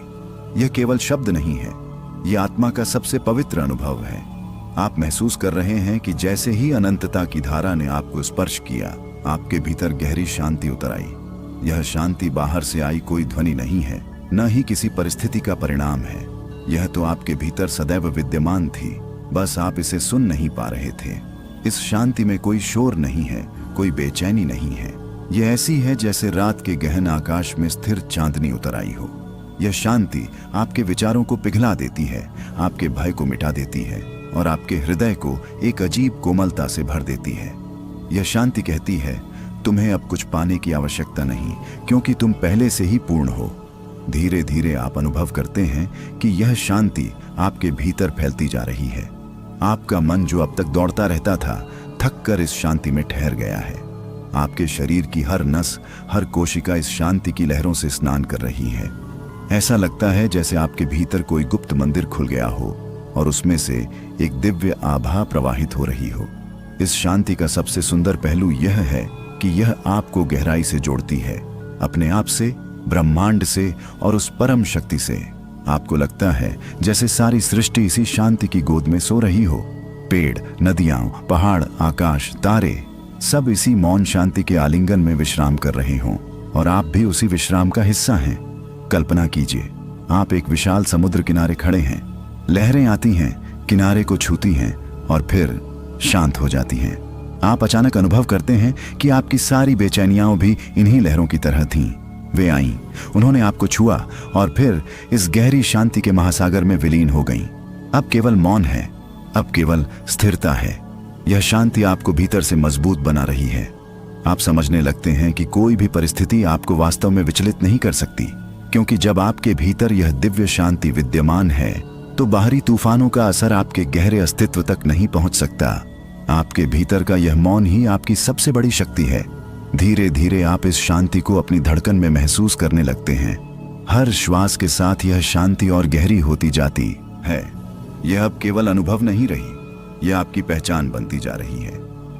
यह केवल शब्द नहीं है, यह आत्मा का सबसे पवित्र अनुभव है। आप महसूस कर रहे हैं कि जैसे ही अनंतता की धारा ने आपको स्पर्श किया, आपके भीतर गहरी शांति उतर आई। यह शांति बाहर से आई कोई ध्वनि नहीं है, न ही किसी परिस्थिति का परिणाम है। यह तो आपके भीतर सदैव विद्यमान थी, बस आप इसे सुन नहीं पा रहे थे। इस शांति में कोई शोर नहीं है, कोई बेचैनी नहीं है। यह ऐसी है जैसे रात के गहन आकाश में स्थिर चांदनी उतर आई हो। यह शांति आपके विचारों को पिघला देती है, आपके भय को मिटा देती है और आपके हृदय को एक अजीब कोमलता से भर देती है। यह शांति कहती है, तुम्हें अब कुछ पाने की आवश्यकता नहीं, क्योंकि तुम पहले से ही पूर्ण हो। धीरे धीरे आप अनुभव करते हैं कि यह शांति आपके भीतर फैलती जा रही है। आपका मन जो अब तक दौड़ता रहता था, थक कर इस शांति में ठहर गया है। आपके शरीर की हर नस, हर कोशिका इस शांति की लहरों से स्नान कर रही है। ऐसा लगता है जैसे आपके भीतर कोई गुप्त मंदिर खुल गया हो और उसमें से एक दिव्य आभा प्रवाहित हो रही हो। इस शांति का सबसे सुंदर पहलू यह है कि यह आपको गहराई से जोड़ती है, अपने आप से, ब्रह्मांड से और उस परम शक्ति से। आपको लगता है जैसे सारी सृष्टि इसी शांति की गोद में सो रही हो। पेड़, नदियां, पहाड़, आकाश, तारे सब इसी मौन शांति के आलिंगन में विश्राम कर रहे हों और आप भी उसी विश्राम का हिस्सा हैं। कल्पना कीजिए, आप एक विशाल समुद्र किनारे खड़े हैं। लहरें आती हैं, किनारे को छूती हैं और फिर शांत हो जाती हैं। आप अचानक अनुभव करते हैं कि आपकी सारी बेचैनियां भी इन्हीं लहरों की तरह थीं। वे आईं, उन्होंने आपको छुआ और फिर इस गहरी शांति के महासागर में विलीन हो गईं। अब केवल मौन है, अब केवल स्थिरता है। यह शांति आपको भीतर से मजबूत बना रही है। आप समझने लगते हैं कि कोई भी परिस्थिति आपको वास्तव में विचलित नहीं कर सकती, क्योंकि जब आपके भीतर यह दिव्य शांति विद्यमान है तो बाहरी तूफानों का असर आपके गहरे अस्तित्व तक नहीं पहुंच सकता। आपके भीतर का यह मौन ही आपकी सबसे बड़ी शक्ति है। धीरे धीरे आप इस शांति को अपनी धड़कन में महसूस करने लगते हैं। हर श्वास के साथ यह शांति और गहरी होती जाती है। यह अब केवल अनुभव नहीं रही, यह आपकी पहचान बनती जा रही है।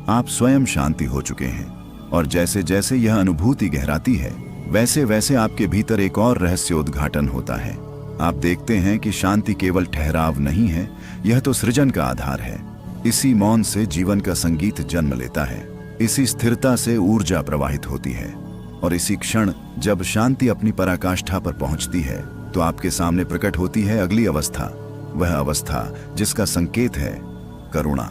आप स्वयं शांति हो चुके हैं और जैसे जैसे यह अनुभूति गहराती है, वैसे वैसे आपके भीतर एक और रहस्योद्घाटन होता है। आप देखते हैं कि शांति केवल ठहराव नहीं है, यह तो सृजन का आधार है। इसी मौन से जीवन का संगीत जन्म लेता है, इसी स्थिरता से ऊर्जा प्रवाहित होती है और इसी क्षण जब शांति अपनी पराकाष्ठा पर पहुंचती है तो आपके सामने प्रकट होती है अगली अवस्था, वह अवस्था जिसका संकेत है करुणा।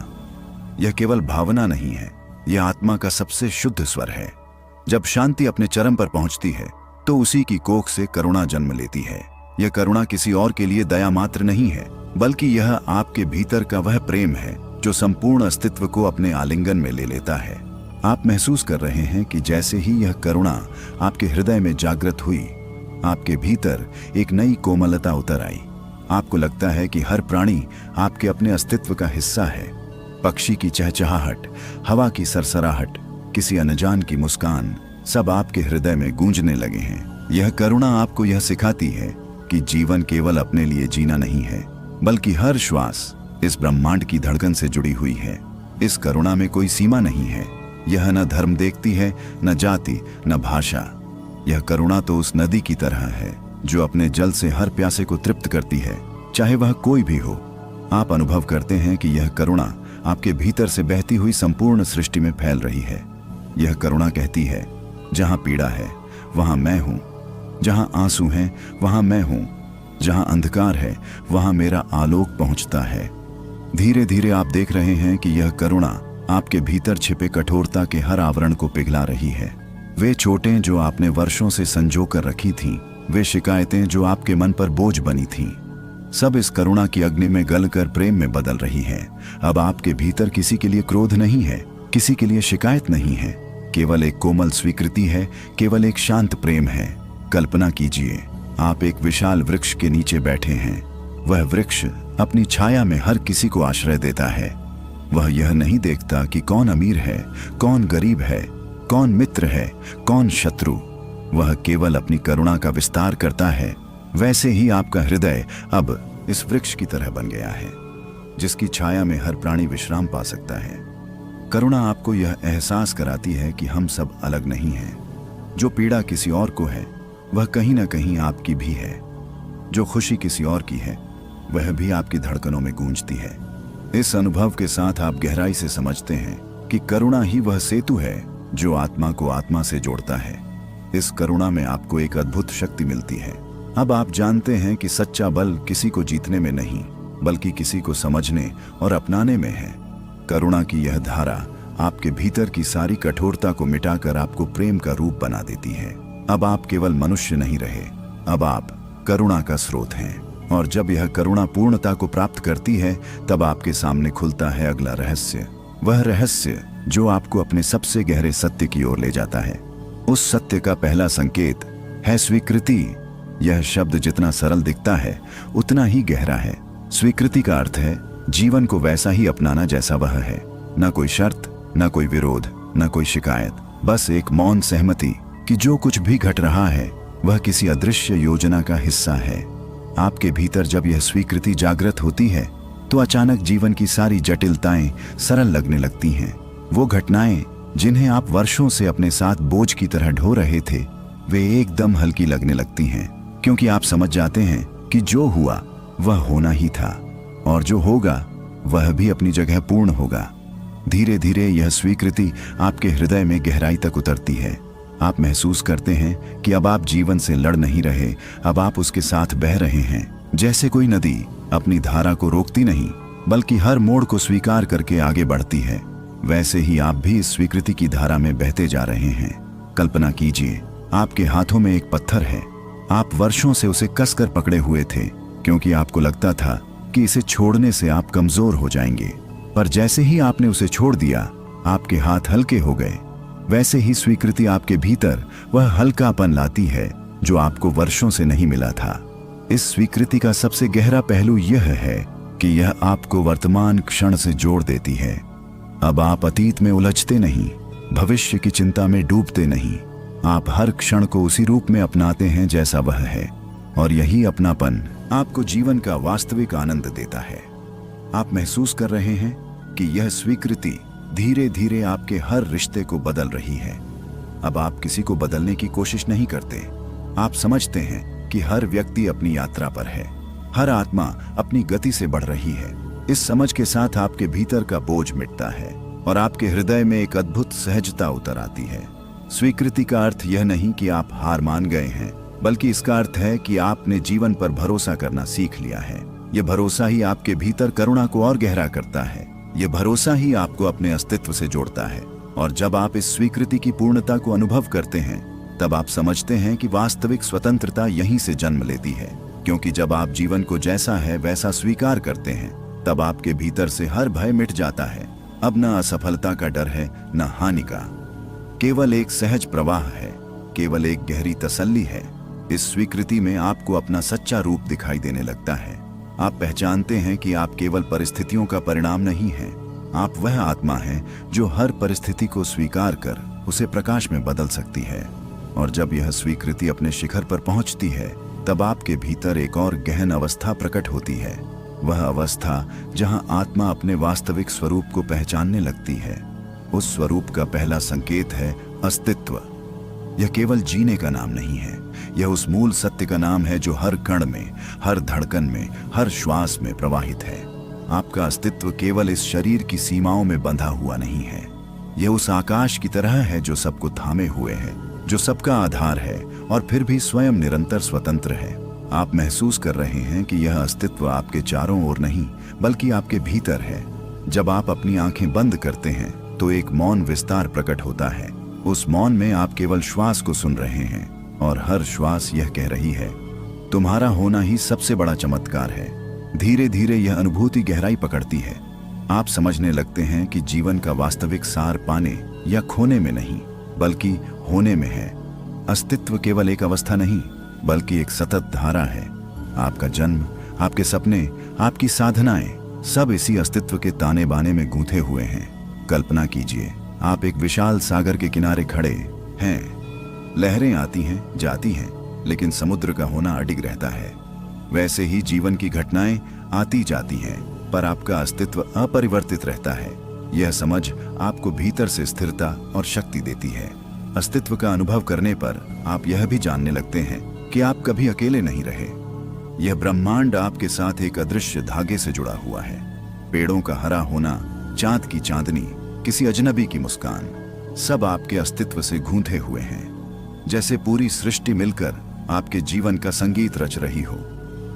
यह केवल भावना नहीं है, यह आत्मा का सबसे शुद्ध स्वर है। जब शांति अपने चरम पर पहुंचती है तो उसी की कोख से करुणा जन्म लेती है। यह करुणा किसी और के लिए दया मात्र नहीं है, बल्कि यह आपके भीतर का वह प्रेम है जो संपूर्ण अस्तित्व को अपने आलिंगन में ले लेता है। आप महसूस कर रहे हैं कि जैसे ही यह करुणा आपके हृदय में जागृत हुई, आपके भीतर एक नई कोमलता उतर आई। आपको लगता है कि हर प्राणी आपके अपने अस्तित्व का हिस्सा है। पक्षी की चहचहाहट, हवा की सरसराहट, किसी अनजान की मुस्कान, सब आपके हृदय में गूंजने लगे हैं। यह करुणा आपको यह सिखाती है कि जीवन केवल अपने लिए जीना नहीं है, बल्कि हर श्वास इस ब्रह्मांड की धड़कन से जुड़ी हुई है। इस करुणा में कोई सीमा नहीं है। यह न धर्म देखती है, न जाति, न भाषा। यह करुणा तो उस नदी की तरह है जो अपने जल से हर प्यासे को तृप्त करती है, चाहे वह कोई भी हो। आप अनुभव करते हैं कि यह करुणा आपके भीतर से बहती हुई संपूर्ण सृष्टि में फैल रही है। यह करुणा कहती है, जहां पीड़ा है वहां मैं हूं, जहां आंसू हैं वहां मैं हूं, जहां अंधकार है वहां मेरा आलोक पहुंचता है। धीरे धीरे आप देख रहे हैं कि यह करुणा आपके भीतर छिपे कठोरता के हर आवरण को पिघला रही है। वे चोटें जो आपने वर्षों से संजो कर रखी थीं, वे शिकायतें जो आपके मन पर बोझ बनी थीं, सब इस करुणा की अग्नि में गलकर प्रेम में बदल रही हैं। अब आपके भीतर किसी के लिए क्रोध नहीं है, किसी के लिए शिकायत नहीं है, केवल एक कोमल स्वीकृति है, केवल एक शांत प्रेम है। कल्पना कीजिए, आप एक विशाल वृक्ष के नीचे बैठे हैं। वह वृक्ष अपनी छाया में हर किसी को आश्रय देता है। वह यह नहीं देखता कि कौन अमीर है, कौन गरीब है, कौन मित्र है, कौन शत्रु। वह केवल अपनी करुणा का विस्तार करता है। वैसे ही आपका हृदय अब इस वृक्ष की तरह बन गया है, जिसकी छाया में हर प्राणी विश्राम पा सकता है। करुणा आपको यह एहसास कराती है कि हम सब अलग नहीं हैं। जो पीड़ा किसी और को है वह कहीं ना कहीं आपकी भी है। जो खुशी किसी और की है वह भी आपकी धड़कनों में गूंजती है। इस अनुभव के साथ आप गहराई से समझते हैं कि करुणा ही वह सेतु है जो आत्मा को आत्मा से जोड़ता है। इस करुणा में आपको एक अद्भुत शक्ति मिलती है। अब आप जानते हैं कि सच्चा बल किसी को जीतने में नहीं बल्कि किसी को समझने और अपनाने में है। करुणा की यह धारा आपके भीतर की सारी कठोरता को मिटाकर आपको प्रेम का रूप बना देती है। अब आप केवल मनुष्य नहीं रहे, अब आप करुणा का स्रोत हैं। और जब यह करुणा पूर्णता को प्राप्त करती है तब आपके सामने खुलता है अगला रहस्य, वह रहस्य जो आपको अपने सबसे गहरे सत्य की ओर ले जाता है। उस सत्य का पहला संकेत है स्वीकृति। यह शब्द जितना सरल दिखता है उतना ही गहरा है। स्वीकृति का अर्थ है जीवन को वैसा ही अपनाना जैसा वह है, न कोई शर्त, न कोई विरोध, न कोई शिकायत, बस एक मौन सहमति कि जो कुछ भी घट रहा है वह किसी अदृश्य योजना का हिस्सा है। आपके भीतर जब यह स्वीकृति जागृत होती है तो अचानक जीवन की सारी जटिलताएं सरल लगने लगती हैं। वो घटनाएं जिन्हें आप वर्षों से अपने साथ बोझ की तरह ढो रहे थे वे एकदम हल्की लगने लगती हैं, क्योंकि आप समझ जाते हैं कि जो हुआ वह होना ही था और जो होगा वह भी अपनी जगह पूर्ण होगा। धीरे धीरे यह स्वीकृति आपके हृदय में गहराई तक उतरती है। आप महसूस करते हैं कि अब आप जीवन से लड़ नहीं रहे, अब आप उसके साथ बह रहे हैं। जैसे कोई नदी अपनी धारा को रोकती नहीं बल्कि हर मोड़ को स्वीकार करके आगे बढ़ती है, वैसे ही आप भी इस स्वीकृति की धारा में बहते जा रहे हैं। कल्पना कीजिए, आपके हाथों में एक पत्थर है। आप वर्षों से उसे कसकर पकड़े हुए थे क्योंकि आपको लगता था कि इसे छोड़ने से आप कमजोर हो जाएंगे। पर जैसे ही आपने उसे छोड़ दिया आपके हाथ हल्के हो गए। वैसे ही स्वीकृति आपके भीतर वह हल्कापन लाती है जो आपको वर्षों से नहीं मिला था। इस स्वीकृति का सबसे गहरा पहलू यह है कि यह आपको वर्तमान क्षण से जोड़ देती है। अब आप अतीत में उलझते नहीं, भविष्य की चिंता में डूबते नहीं। आप हर क्षण को उसी रूप में अपनाते हैं जैसा वह है, और यही अपनापन आपको जीवन का वास्तविक आनंद देता है। आप महसूस कर रहे हैं कि यह स्वीकृति धीरे धीरे आपके हर रिश्ते को बदल रही है। अब आप किसी को बदलने की कोशिश नहीं करते। आप समझते हैं कि हर व्यक्ति अपनी यात्रा पर है, हर आत्मा अपनी गति से बढ़ रही है। इस समझ के साथ आपके भीतर का बोझ मिटता है और आपके हृदय में एक अद्भुत सहजता उतर आती है। स्वीकृति का अर्थ यह नहीं कि आप हार मान गए हैं, बल्कि इसका अर्थ है कि आपने जीवन पर भरोसा करना सीख लिया है। यह भरोसा ही आपके भीतर करुणा को और गहरा करता है। यह भरोसा ही आपको अपने अस्तित्व से जोड़ता है। और जब आप इस स्वीकृति की पूर्णता को अनुभव करते हैं तब आप समझते हैं कि वास्तविक स्वतंत्रता यहीं से जन्म लेती है। क्योंकि जब आप जीवन को जैसा है वैसा स्वीकार करते हैं तब आपके भीतर से हर भय मिट जाता है। अब न असफलता का डर है, न हानि का, केवल एक सहज प्रवाह है, केवल एक गहरी तसल्ली है। इस स्वीकृति में आपको अपना सच्चा रूप दिखाई देने लगता है। आप पहचानते हैं कि आप केवल परिस्थितियों का परिणाम नहीं हैं, आप वह आत्मा हैं जो हर परिस्थिति को स्वीकार कर उसे प्रकाश में बदल सकती है। और जब यह स्वीकृति अपने शिखर पर पहुंचती है तब आपके भीतर एक और गहन अवस्था प्रकट होती है। वह अवस्था जहां आत्मा अपने वास्तविक स्वरूप को पहचानने लगती है। उस स्वरूप का पहला संकेत है अस्तित्व। यह केवल जीने का नाम नहीं है, यह उस मूल सत्य का नाम है जो हर कण में, हर धड़कन में, हर श्वास में प्रवाहित है। आपका अस्तित्व केवल इस शरीर की सीमाओं में बंधा हुआ नहीं है। यह उस आकाश की तरह है जो सबको थामे हुए है, जो सबका आधार है और फिर भी स्वयं निरंतर स्वतंत्र है। आप महसूस कर रहे हैं कि यह अस्तित्व आपके चारों ओर नहीं बल्कि आपके भीतर है। जब आप अपनी आंखें बंद करते हैं तो एक मौन विस्तार प्रकट होता है। उस मौन में आप केवल श्वास को सुन रहे हैं और हर श्वास यह कह रही है, तुम्हारा होना ही सबसे बड़ा चमत्कार है। धीरे धीरे यह अनुभूति गहराई पकड़ती है। आप समझने लगते हैं कि जीवन का वास्तविक सार पाने या खोने में नहीं बल्कि होने में है। अस्तित्व केवल एक अवस्था नहीं बल्कि एक सतत धारा है। आपका जन्म, आपके सपने, आपकी साधनाएं सब इसी अस्तित्व के ताने बाने में गूंथे हुए हैं। कल्पना कीजिए, आप एक विशाल सागर के किनारे खड़े हैं। लहरें आती हैं, जाती हैं, लेकिन समुद्र का होना अडिग रहता है। वैसे ही जीवन की घटनाएं आती जाती हैं, पर आपका अस्तित्व अपरिवर्तित रहता है। यह समझ आपको भीतर से स्थिरता और शक्ति देती है। अस्तित्व का अनुभव करने पर आप यह भी जानने लगते हैं कि आप कभी अकेले नहीं रहे। यह ब्रह्मांड आपके साथ एक अदृश्य धागे से जुड़ा हुआ है। पेड़ों का हरा होना, चांद की चांदनी, किसी अजनबी की मुस्कान, सब आपके अस्तित्व से गूंथे हुए हैं। जैसे पूरी सृष्टि मिलकर आपके जीवन का संगीत रच रही हो।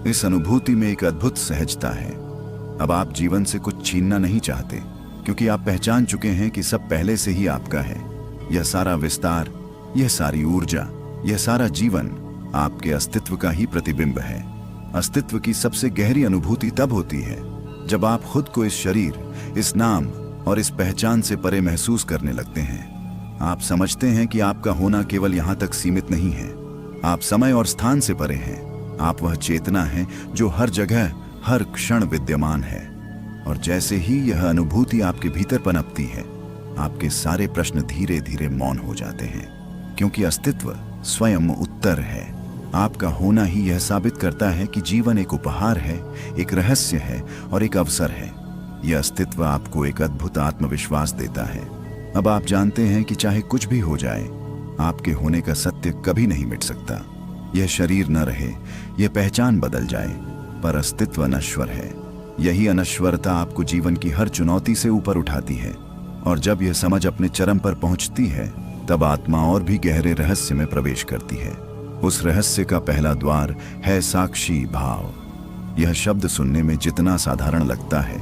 इस अनुभूति में एक अद्भुत सहजता है। अब आप जीवन से कुछ छीनना नहीं चाहते, क्योंकि आप पहचान चुके हैं कि सब पहले से ही आपका है। यह सारा विस्तार, यह सारी ऊर्जा, यह सारा जीवन आपके अस्तित्व का ही प्रतिबिंब है। अस्तित्व की सबसे गहरी अनुभूति तब होती है जब आप खुद को इस शरीर, इस नाम और इस पहचान से परे महसूस करने लगते हैं। आप समझते हैं कि आपका होना केवल यहाँ तक सीमित नहीं है। आप समय और स्थान से परे हैं। आप वह चेतना हैं जो हर जगह, हर क्षण विद्यमान है। और जैसे ही यह अनुभूति आपके भीतर पनपती है, आपके सारे प्रश्न धीरे धीरे मौन हो जाते हैं, क्योंकि अस्तित्व स्वयं उत्तर है। आपका होना ही यह साबित करता है कि जीवन एक उपहार है, एक रहस्य है और एक अवसर है। यह अस्तित्व आपको एक अद्भुत आत्मविश्वास देता है। अब आप जानते हैं कि चाहे कुछ भी हो जाए, आपके होने का सत्य कभी नहीं मिट सकता। यह शरीर न रहे, यह पहचान बदल जाए, पर अस्तित्व अनश्वर है। यही अनश्वरता आपको जीवन की हर चुनौती से ऊपर उठाती है। और जब यह समझ अपने चरम पर पहुंचती है, तब आत्मा और भी गहरे रहस्य में प्रवेश करती है। उस रहस्य का पहला द्वार है साक्षी भाव। यह शब्द सुनने में जितना साधारण लगता है,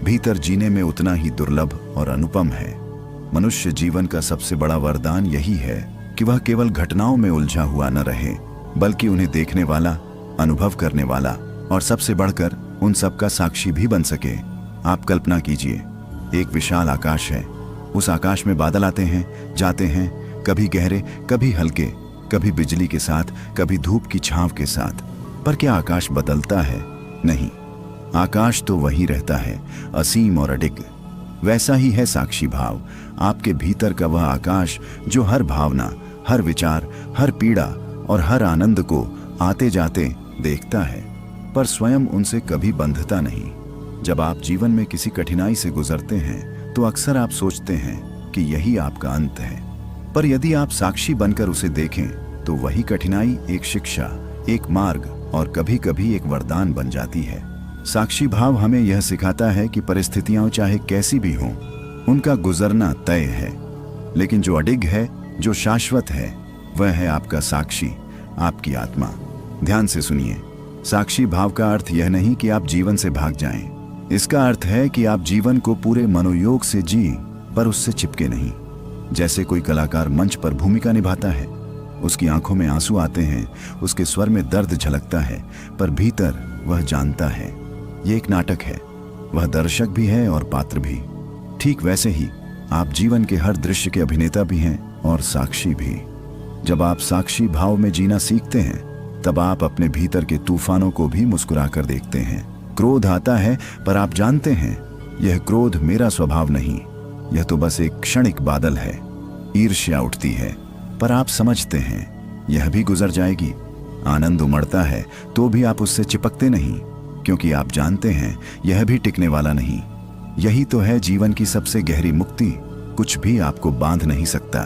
भीतर जीने में उतना ही दुर्लभ और अनुपम है। मनुष्य जीवन का सबसे बड़ा वरदान यही है कि वह केवल घटनाओं में उलझा हुआ न रहे, बल्कि उन्हें देखने वाला, अनुभव करने वाला और सबसे बढ़कर उन सब का साक्षी भी बन सके। आप कल्पना कीजिए, एक विशाल आकाश है। उस आकाश में बादल आते हैं, जाते हैं, कभी गहरे, कभी हल्के, कभी बिजली के साथ, कभी धूप की छांव के साथ। पर क्या आकाश बदलता है? नहीं, आकाश तो वही रहता है, असीम और अडिग। वैसा ही है साक्षी भाव, आपके भीतर का वह आकाश जो हर भावना, हर विचार, हर पीड़ा और हर आनंद को आते जाते देखता है, पर स्वयं उनसे कभी बंधता नहीं। जब आप जीवन में किसी कठिनाई से गुजरते हैं, तो अक्सर आप सोचते हैं कि यही आपका अंत है। पर यदि आप साक्षी बनकर उसे देखें, तो वही कठिनाई एक शिक्षा, एक मार्ग और कभी कभी एक वरदान बन जाती है। साक्षी भाव हमें यह सिखाता है कि परिस्थितियां चाहे कैसी भी हों, उनका गुजरना तय है। लेकिन जो अडिग है, जो शाश्वत है, वह है आपका साक्षी, आपकी आत्मा। ध्यान से सुनिए, साक्षी भाव का अर्थ यह नहीं कि आप जीवन से भाग जाएं। इसका अर्थ है कि आप जीवन को पूरे मनोयोग से जी, पर उससे चिपके नहीं। जैसे कोई कलाकार मंच पर भूमिका निभाता है, उसकी आंखों में आंसू आते हैं, उसके स्वर में दर्द झलकता है, पर भीतर वह जानता है ये एक नाटक है। वह दर्शक भी है और पात्र भी। ठीक वैसे ही आप जीवन के हर दृश्य के अभिनेता भी हैं और साक्षी भी। जब आप साक्षी भाव में जीना सीखते हैं, तब आप अपने भीतर के तूफानों को भी मुस्कुराकर देखते हैं। क्रोध आता है, पर आप जानते हैं यह क्रोध मेरा स्वभाव नहीं, यह तो बस एक क्षणिक बादल है। ईर्ष्या उठती है, पर आप समझते हैं यह भी गुजर जाएगी। आनंद उमड़ता है, तो भी आप उससे चिपकते नहीं, क्योंकि आप जानते हैं यह भी टिकने वाला नहीं। यही तो है जीवन की सबसे गहरी मुक्ति। कुछ भी आपको बांध नहीं सकता।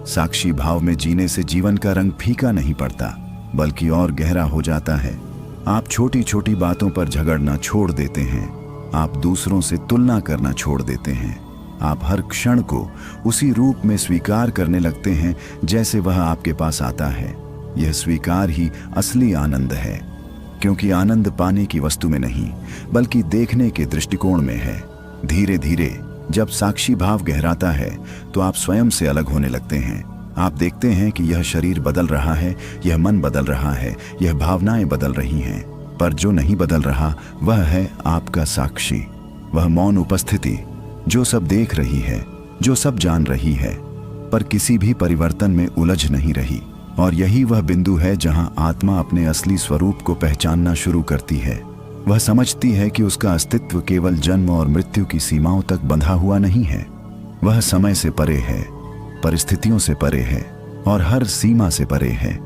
साक्षी भाव में जीने से जीवन का रंग फीका नहीं पड़ता, बल्कि और गहरा हो जाता है। आप छोटी छोटी बातों पर झगड़ना छोड़ देते हैं। आप दूसरों से तुलना करना छोड़ देते हैं। आप हर क्षण को उसी रूप में स्वीकार करने लगते हैं जैसे वह आपके पास आता है। यह स्वीकार ही असली आनंद है, क्योंकि आनंद पाने की वस्तु में नहीं, बल्कि देखने के दृष्टिकोण में है। धीरे धीरे जब साक्षी भाव गहराता है, तो आप स्वयं से अलग होने लगते हैं। आप देखते हैं कि यह शरीर बदल रहा है, यह मन बदल रहा है, यह भावनाएं बदल रही हैं, पर जो नहीं बदल रहा वह है आपका साक्षी। वह मौन उपस्थिति जो सब देख रही है, जो सब जान रही है, पर किसी भी परिवर्तन में उलझ नहीं रही। और यही वह बिंदु है जहां आत्मा अपने असली स्वरूप को पहचानना शुरू करती है। वह समझती है कि उसका अस्तित्व केवल जन्म और मृत्यु की सीमाओं तक बंधा हुआ नहीं है। वह समय से परे है, परिस्थितियों से परे है और हर सीमा से परे है।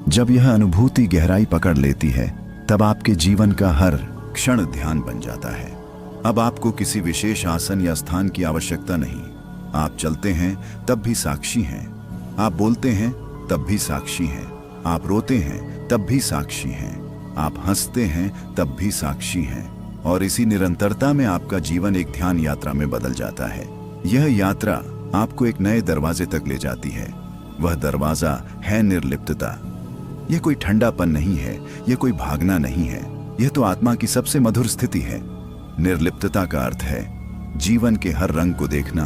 जब यह अनुभूति गहराई पकड़ लेती है, तब आपके जीवन का हर क्षण ध्यान बन जाता है। अब आपको किसी विशेष आसन या स्थान की आवश्यकता नहीं। आप चलते हैं तब भी साक्षी हैं, आप बोलते हैं तब भी साक्षी हैं, आप रोते हैं तब भी साक्षी हैं, आप हंसते हैं तब भी साक्षी हैं। और इसी निरंतरता में आपका जीवन एक ध्यान यात्रा में बदल जाता है। यह यात्रा आपको एक नए दरवाजे तक ले जाती है। वह दरवाजा है निर्लिप्तता। यह कोई ठंडापन नहीं है, यह कोई भागना नहीं है, यह तो आत्मा की सबसे मधुर स्थिति है। निर्लिप्तता का अर्थ है जीवन के हर रंग को देखना,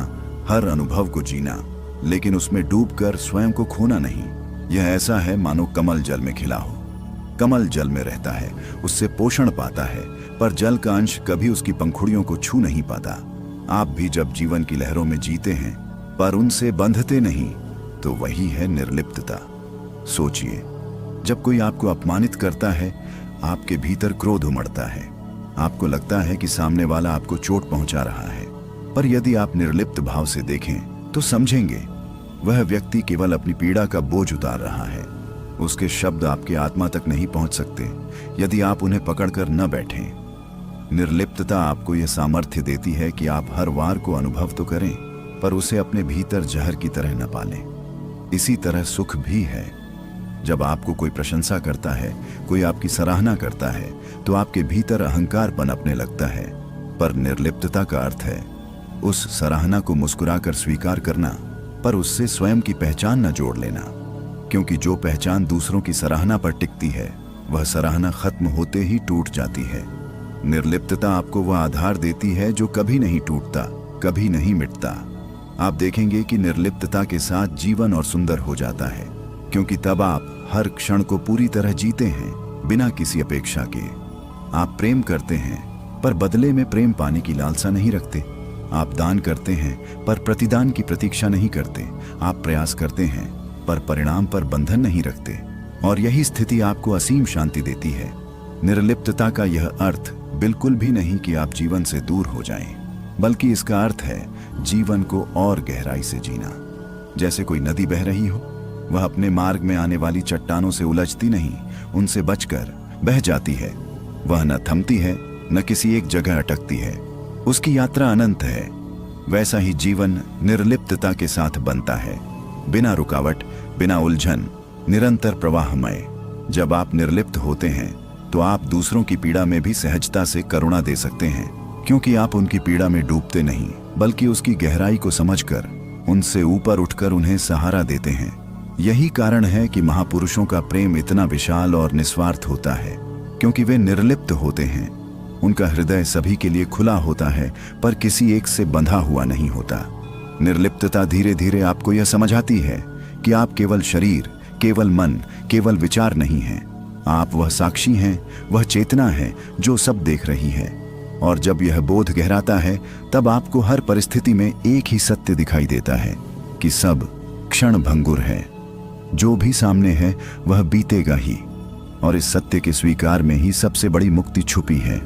हर अनुभव को जीना, लेकिन उसमें डूबकर स्वयं को खोना नहीं। यह ऐसा है मानो कमल जल में खिला हो। कमल जल में रहता है, उससे पोषण पाता है, पर जल का अंश कभी उसकी पंखुड़ियों को छू नहीं पाता। आप भी जब जीवन की लहरों में जीते हैं पर उनसे बंधते नहीं, तो वही है निर्लिप्तता। सोचिए, जब कोई आपको अपमानित करता है, आपके भीतर क्रोध उमड़ता है। आपको लगता है कि सामने वाला आपको चोट पहुंचा रहा है, पर यदि आप निर्लिप्त भाव से देखें तो समझेंगे वह व्यक्ति केवल अपनी पीड़ा का बोझ उतार रहा है। उसके शब्द आपके आत्मा तक नहीं पहुंच सकते यदि आप उन्हें पकड़कर न बैठें। निर्लिप्तता आपको यह सामर्थ्य देती है कि आप हर वार को अनुभव तो करें, पर उसे अपने भीतर जहर की तरह न पालें। इसी तरह सुख भी है। जब आपको कोई प्रशंसा करता है, कोई आपकी सराहना करता है, तो आपके भीतर अहंकार पनपने लगता है। पर निर्लिप्तता का अर्थ है उस सराहना को मुस्कुराकर स्वीकार करना, पर उससे स्वयं की पहचान न जोड़ लेना। क्योंकि जो पहचान दूसरों की सराहना पर टिकती है, वह सराहना खत्म होते ही टूट जाती है। निर्लिप्तता आपको वह आधार देती है जो कभी नहीं टूटता, कभी नहीं मिटता। आप देखेंगे कि निर्लिप्तता के साथ जीवन और सुंदर हो जाता है, क्योंकि तब आप हर क्षण को पूरी तरह जीते हैं, बिना किसी अपेक्षा के। आप प्रेम करते हैं, पर बदले में प्रेम पाने की लालसा नहीं रखते। आप दान करते हैं, पर प्रतिदान की प्रतीक्षा नहीं करते। आप प्रयास करते हैं, पर परिणाम पर बंधन नहीं रखते। और यही स्थिति आपको असीम शांति देती है। निर्लिप्तता का यह अर्थ बिल्कुल भी नहीं कि आप जीवन से दूर हो जाएं, बल्कि इसका अर्थ है जीवन को और गहराई से जीना। जैसे कोई नदी बह रही हो, वह अपने मार्ग में आने वाली चट्टानों से उलझती नहीं, उनसे बचकर बह जाती है। वह न थमती है, न किसी एक जगह अटकती है। उसकी यात्रा अनंत है। वैसा ही जीवन निर्लिप्तता के साथ बनता है, बिना रुकावट, बिना उलझन, निरंतर प्रवाहमय। जब आप निर्लिप्त होते हैं तो आप दूसरों की पीड़ा में भी सहजता से करुणा दे सकते हैं, क्योंकि आप उनकी पीड़ा में डूबते नहीं, बल्कि उसकी गहराई को समझकर उनसे ऊपर उठकर उन्हें सहारा देते हैं। यही कारण है कि महापुरुषों का प्रेम इतना विशाल और निस्वार्थ होता है, क्योंकि वे निर्लिप्त होते हैं। उनका हृदय सभी के लिए खुला होता है, पर किसी एक से बंधा हुआ नहीं होता। निर्लिप्तता धीरे धीरे आपको यह समझाती है कि आप केवल शरीर, केवल मन, केवल विचार नहीं हैं। आप वह साक्षी हैं, वह चेतना है जो सब देख रही है। और जब यह बोध गहराता है, तब आपको हर परिस्थिति में एक ही सत्य दिखाई देता है कि सब क्षण भंगुर है। जो भी सामने है वह बीतेगा ही, और इस सत्य के स्वीकार में ही सबसे बड़ी मुक्ति छुपी है।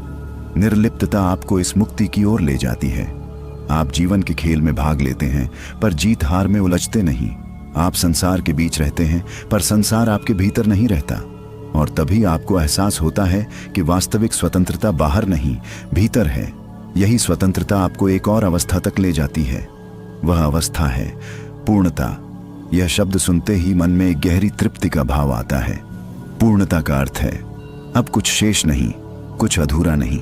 निर्लिप्तता आपको इस मुक्ति की ओर ले जाती है। आप जीवन के खेल में भाग लेते हैं, पर जीत हार में उलझते नहीं। आप संसार के बीच रहते हैं, पर संसार आपके भीतर नहीं रहता। और तभी आपको एहसास होता है कि वास्तविक स्वतंत्रता बाहर नहीं, भीतर है। यही स्वतंत्रता आपको एक और अवस्था तक ले जाती है। वह अवस्था है पूर्णता। यह शब्द सुनते ही मन में एक गहरी तृप्ति का भाव आता है। पूर्णता का अर्थ है अब कुछ शेष नहीं, कुछ अधूरा नहीं।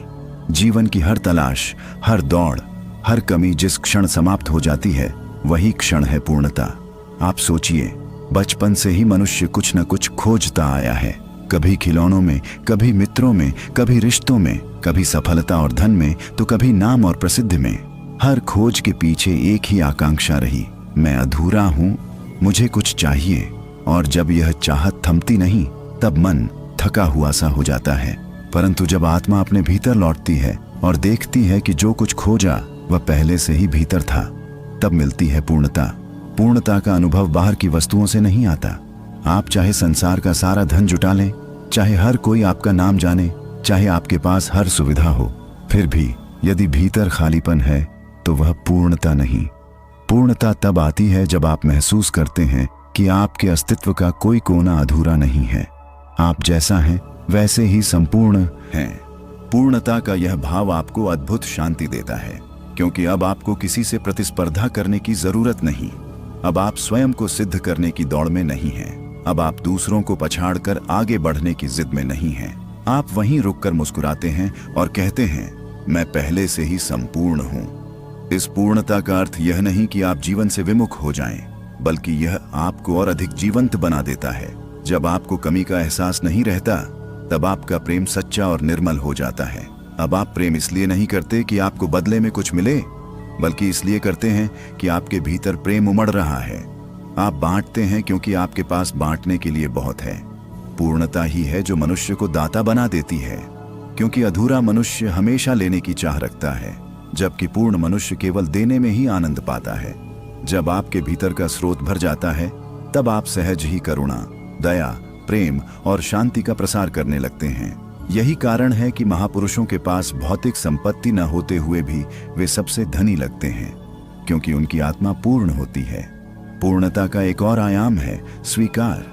जीवन की हर तलाश, हर दौड़, हर कमी जिस क्षण समाप्त हो जाती है, वही क्षण है पूर्णता। आप सोचिए, बचपन से ही मनुष्य कुछ न कुछ खोजता आया है। कभी खिलौनों में, कभी मित्रों में, कभी रिश्तों में, कभी सफलता और धन में, तो कभी नाम और प्रसिद्धि में। हर खोज के पीछे एक ही आकांक्षा रही, मैं अधूरा हूं, मुझे कुछ चाहिए। और जब यह चाहत थमती नहीं, तब मन थका हुआ सा हो जाता है। परंतु जब आत्मा अपने भीतर लौटती है और देखती है कि जो कुछ खोजा वह पहले से ही भीतर था, तब मिलती है पूर्णता। पूर्णता का अनुभव बाहर की वस्तुओं से नहीं आता। आप चाहे संसार का सारा धन जुटा लें, चाहे हर कोई आपका नाम जाने, चाहे आपके पास हर सुविधा हो, फिर भी यदि भीतर खालीपन है तो वह पूर्णता नहीं। पूर्णता तब आती है जब आप महसूस करते हैं कि आपके अस्तित्व का कोई कोना अधूरा नहीं है। आप जैसा हैं वैसे ही संपूर्ण हैं। पूर्णता का यह भाव आपको अद्भुत शांति देता है, क्योंकि अब आपको किसी से प्रतिस्पर्धा करने की जरूरत नहीं। अब आप स्वयं को सिद्ध करने की दौड़ में नहीं हैं। अब आप दूसरों को पछाड़कर आगे बढ़ने की जिद में नहीं हैं। आप वहीं रुककर मुस्कुराते हैं और कहते हैं, मैं पहले से ही संपूर्ण हूं। इस पूर्णता का अर्थ यह नहीं कि आप जीवन से विमुख हो जाएं, बल्कि यह आपको और अधिक जीवंत बना देता है। जब आपको कमी का एहसास नहीं रहता, तब आपका प्रेम सच्चा और निर्मल हो जाता है। अब आप प्रेम इसलिए नहीं करते कि आपको बदले में कुछ मिले, बल्कि इसलिए करते हैं कि आपके भीतर प्रेम उमड़ रहा है। आप बांटते हैं क्योंकि आपके पास बांटने के लिए बहुत है। पूर्णता ही है जो मनुष्य को दाता बना देती है, क्योंकि अधूरा मनुष्य हमेशा लेने की चाह रखता है, जबकि पूर्ण मनुष्य केवल देने में ही आनंद पाता है। जब आपके भीतर का स्रोत भर जाता है, तब आप सहज ही करुणा, दया, प्रेम और शांति का प्रसार करने लगते हैं। यही कारण है कि महापुरुषों के पास भौतिक संपत्ति न होते हुए भी वे सबसे धनी लगते हैं, क्योंकि उनकी आत्मा पूर्ण होती है। पूर्णता का एक और आयाम है स्वीकार।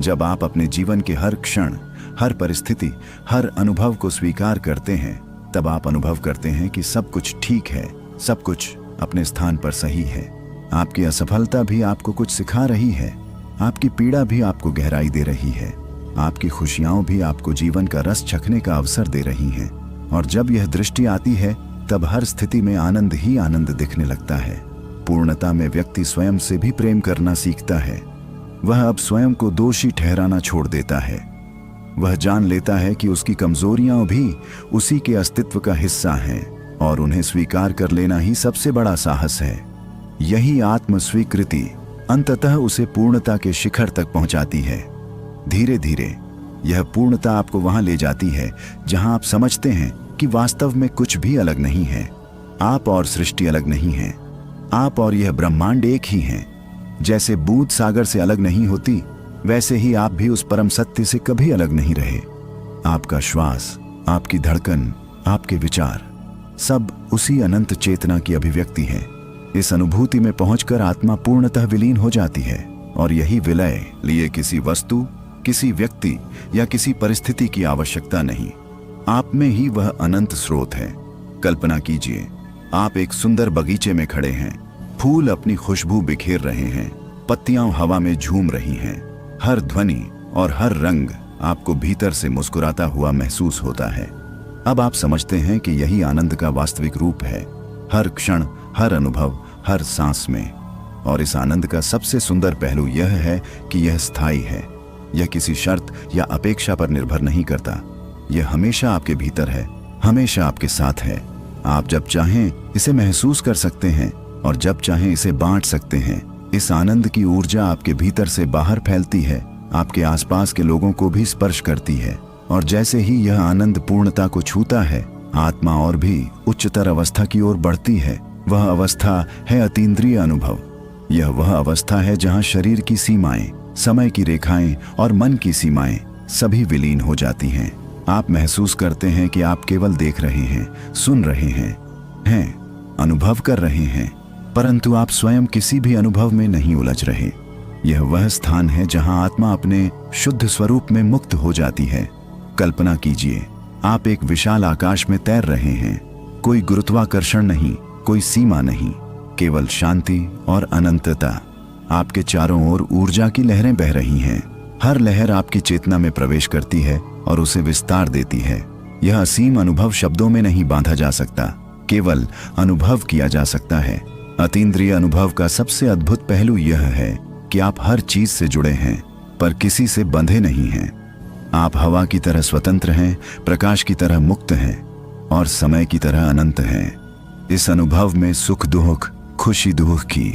जब आप अपने जीवन के हर क्षण, हर परिस्थिति, हर अनुभव को स्वीकार करते हैं, तब आप अनुभव करते हैं कि सब कुछ ठीक है, सब कुछ अपने स्थान पर सही है। आपकी असफलता भी आपको कुछ सिखा रही है, आपकी पीड़ा भी आपको गहराई दे रही है, आपकी खुशियां भी आपको जीवन का रस चखने का अवसर दे रही हैं। और जब यह दृष्टि आती है, तब हर स्थिति में आनंद ही आनंद दिखने लगता है। पूर्णता में व्यक्ति स्वयं से भी प्रेम करना सीखता है। वह अब स्वयं को दोषी ठहराना छोड़ देता है। वह जान लेता है कि उसकी कमजोरियां भी उसी के अस्तित्व का हिस्सा हैं, और उन्हें स्वीकार कर लेना ही सबसे बड़ा साहस है। यही आत्म स्वीकृति अंततः उसे पूर्णता के शिखर तक पहुंचाती है। धीरे धीरे यह पूर्णता आपको वहां ले जाती है जहां आप समझते हैं कि वास्तव में कुछ भी अलग नहीं है। आप और सृष्टि अलग नहीं है, आप और यह ब्रह्मांड एक ही हैं। जैसे बूंद सागर से अलग नहीं होती, वैसे ही आप भी उस परम सत्य से कभी अलग नहीं रहे। आपका श्वास, आपकी धड़कन, आपके विचार, सब उसी अनंत चेतना की अभिव्यक्ति है। इस अनुभूति में पहुंचकर आत्मा पूर्णतः विलीन हो जाती है, और यही विलय लिए किसी वस्तु, किसी व्यक्ति या किसी परिस्थिति की आवश्यकता नहीं। आप में ही वह अनंत स्रोत है। कल्पना कीजिए, आप एक सुंदर बगीचे में खड़े हैं। फूल अपनी खुशबू बिखेर रहे हैं, पत्तियां हवा में झूम रही हैं। हर ध्वनि और हर रंग आपको भीतर से मुस्कुराता हुआ महसूस होता है। अब आप समझते हैं कि यही आनंद का वास्तविक रूप है, हर क्षण, हर अनुभव, हर सांस में। और इस आनंद का सबसे सुंदर पहलू यह है कि यह स्थायी है। यह किसी शर्त या अपेक्षा पर निर्भर नहीं करता। यह हमेशा आपके भीतर है, हमेशा आपके साथ है। आप जब चाहें इसे महसूस कर सकते हैं और जब चाहें इसे बांट सकते हैं। इस आनंद की ऊर्जा आपके भीतर से बाहर फैलती है, आपके आसपास के लोगों को भी स्पर्श करती है। और जैसे ही यह आनंद पूर्णता को छूता है, आत्मा और भी उच्चतर अवस्था की ओर बढ़ती है। वह अवस्था है अतीन्द्रिय अनुभव। यह वह अवस्था है जहां शरीर की सीमाएं, समय की रेखाएं और मन की सीमाएं सभी विलीन हो जाती हैं। आप महसूस करते हैं कि आप केवल देख रहे हैं, सुन रहे हैं, अनुभव कर रहे हैं, परंतु आप स्वयं किसी भी अनुभव में नहीं उलझ रहे। यह वह स्थान है जहां आत्मा अपने शुद्ध स्वरूप में मुक्त हो जाती है। कल्पना कीजिए, आप एक विशाल आकाश में तैर रहे हैं। कोई गुरुत्वाकर्षण नहीं, कोई सीमा नहीं, केवल शांति और अनंतता। आपके चारों ओर ऊर्जा की लहरें बह रही हैं। हर लहर आपकी चेतना में प्रवेश करती है और उसे विस्तार देती है। यह असीम अनुभव शब्दों में नहीं बांधा जा सकता, केवल अनुभव किया जा सकता है। अतीन्द्रिय अनुभव का सबसे अद्भुत पहलू यह है कि आप हर चीज से जुड़े हैं, पर किसी से बंधे नहीं हैं। आप हवा की तरह स्वतंत्र हैं, प्रकाश की तरह मुक्त हैं और समय की तरह अनंत हैं। इस अनुभव में सुख दुख, खुशी दुख की,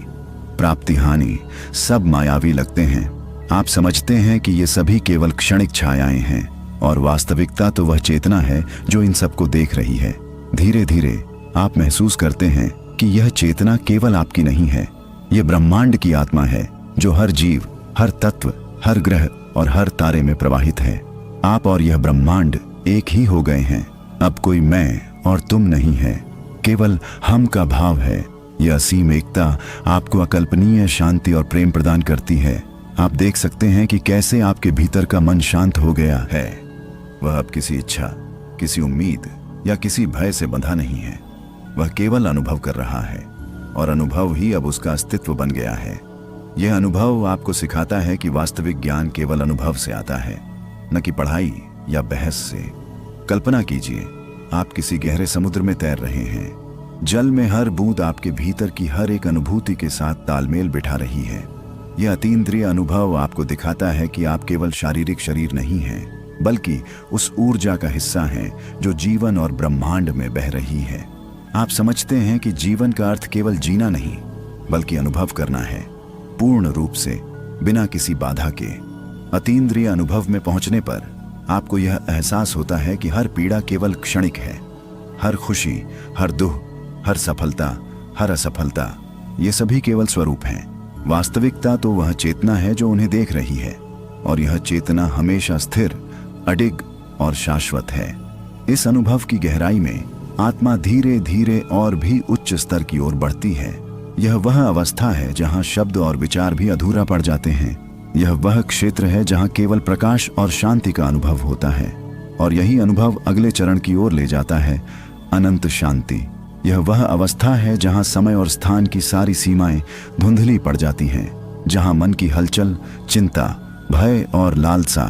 प्राप्ति हानि सब मायावी लगते हैं। आप समझते हैं कि ये सभी केवल क्षणिक छायाएं हैं, और वास्तविकता तो वह चेतना है जो इन सबको देख रही है। धीरे धीरे आप महसूस करते हैं कि यह चेतना केवल आपकी नहीं है, यह ब्रह्मांड की आत्मा है जो हर जीव, हर तत्व, हर ग्रह और हर तारे में प्रवाहित है। आप और यह ब्रह्मांड एक ही हो गए हैं। अब कोई मैं और तुम नहीं है, केवल हम का भाव है। यह असीम एकता आपको अकल्पनीय शांति और प्रेम प्रदान करती है। आप देख सकते हैं कि कैसे आपके भीतर का मन शांत हो गया है। वह अब किसी इच्छा, किसी उम्मीद या किसी भय से बंधा नहीं है। वह केवल अनुभव कर रहा है, और अनुभव ही अब उसका अस्तित्व बन गया है। यह अनुभव आपको सिखाता है कि वास्तविक ज्ञान केवल अनुभव से आता है, न कि पढ़ाई या बहस से। कल्पना कीजिए, आप किसी गहरे समुद्र में तैर रहे हैं। जल में हर बूंद आपके भीतर की हर एक अनुभूति के साथ तालमेल बिठा रही है। यह अतीन्द्रिय अनुभव आपको दिखाता है कि आप केवल शारीरिक शरीर नहीं हैं, बल्कि उस ऊर्जा का हिस्सा हैं जो जीवन और ब्रह्मांड में बह रही है। आप समझते हैं कि जीवन का अर्थ केवल जीना नहीं, बल्कि अनुभव करना है, पूर्ण रूप से, बिना किसी बाधा के। अतीन्द्रिय अनुभव में पहुंचने पर आपको यह एहसास होता है कि हर पीड़ा केवल क्षणिक है। हर खुशी, हर दुख, हर सफलता, हर असफलता, ये सभी केवल स्वरूप हैं। वास्तविकता तो वह चेतना है जो उन्हें देख रही है, और यह चेतना हमेशा स्थिर, अडिग और शाश्वत है। इस अनुभव की गहराई में आत्मा धीरे धीरे और भी उच्च स्तर की ओर बढ़ती है। यह वह अवस्था है जहां शब्द और विचार भी अधूरा पड़ जाते हैं। यह वह क्षेत्र है जहां केवल प्रकाश और शांति का अनुभव होता है, और यही अनुभव अगले चरण की ओर ले जाता है, अनंत शांति। यह वह अवस्था है जहां समय और स्थान की सारी सीमाएं धुंधली पड़ जाती हैं, जहां मन की हलचल, चिंता, भय और लालसा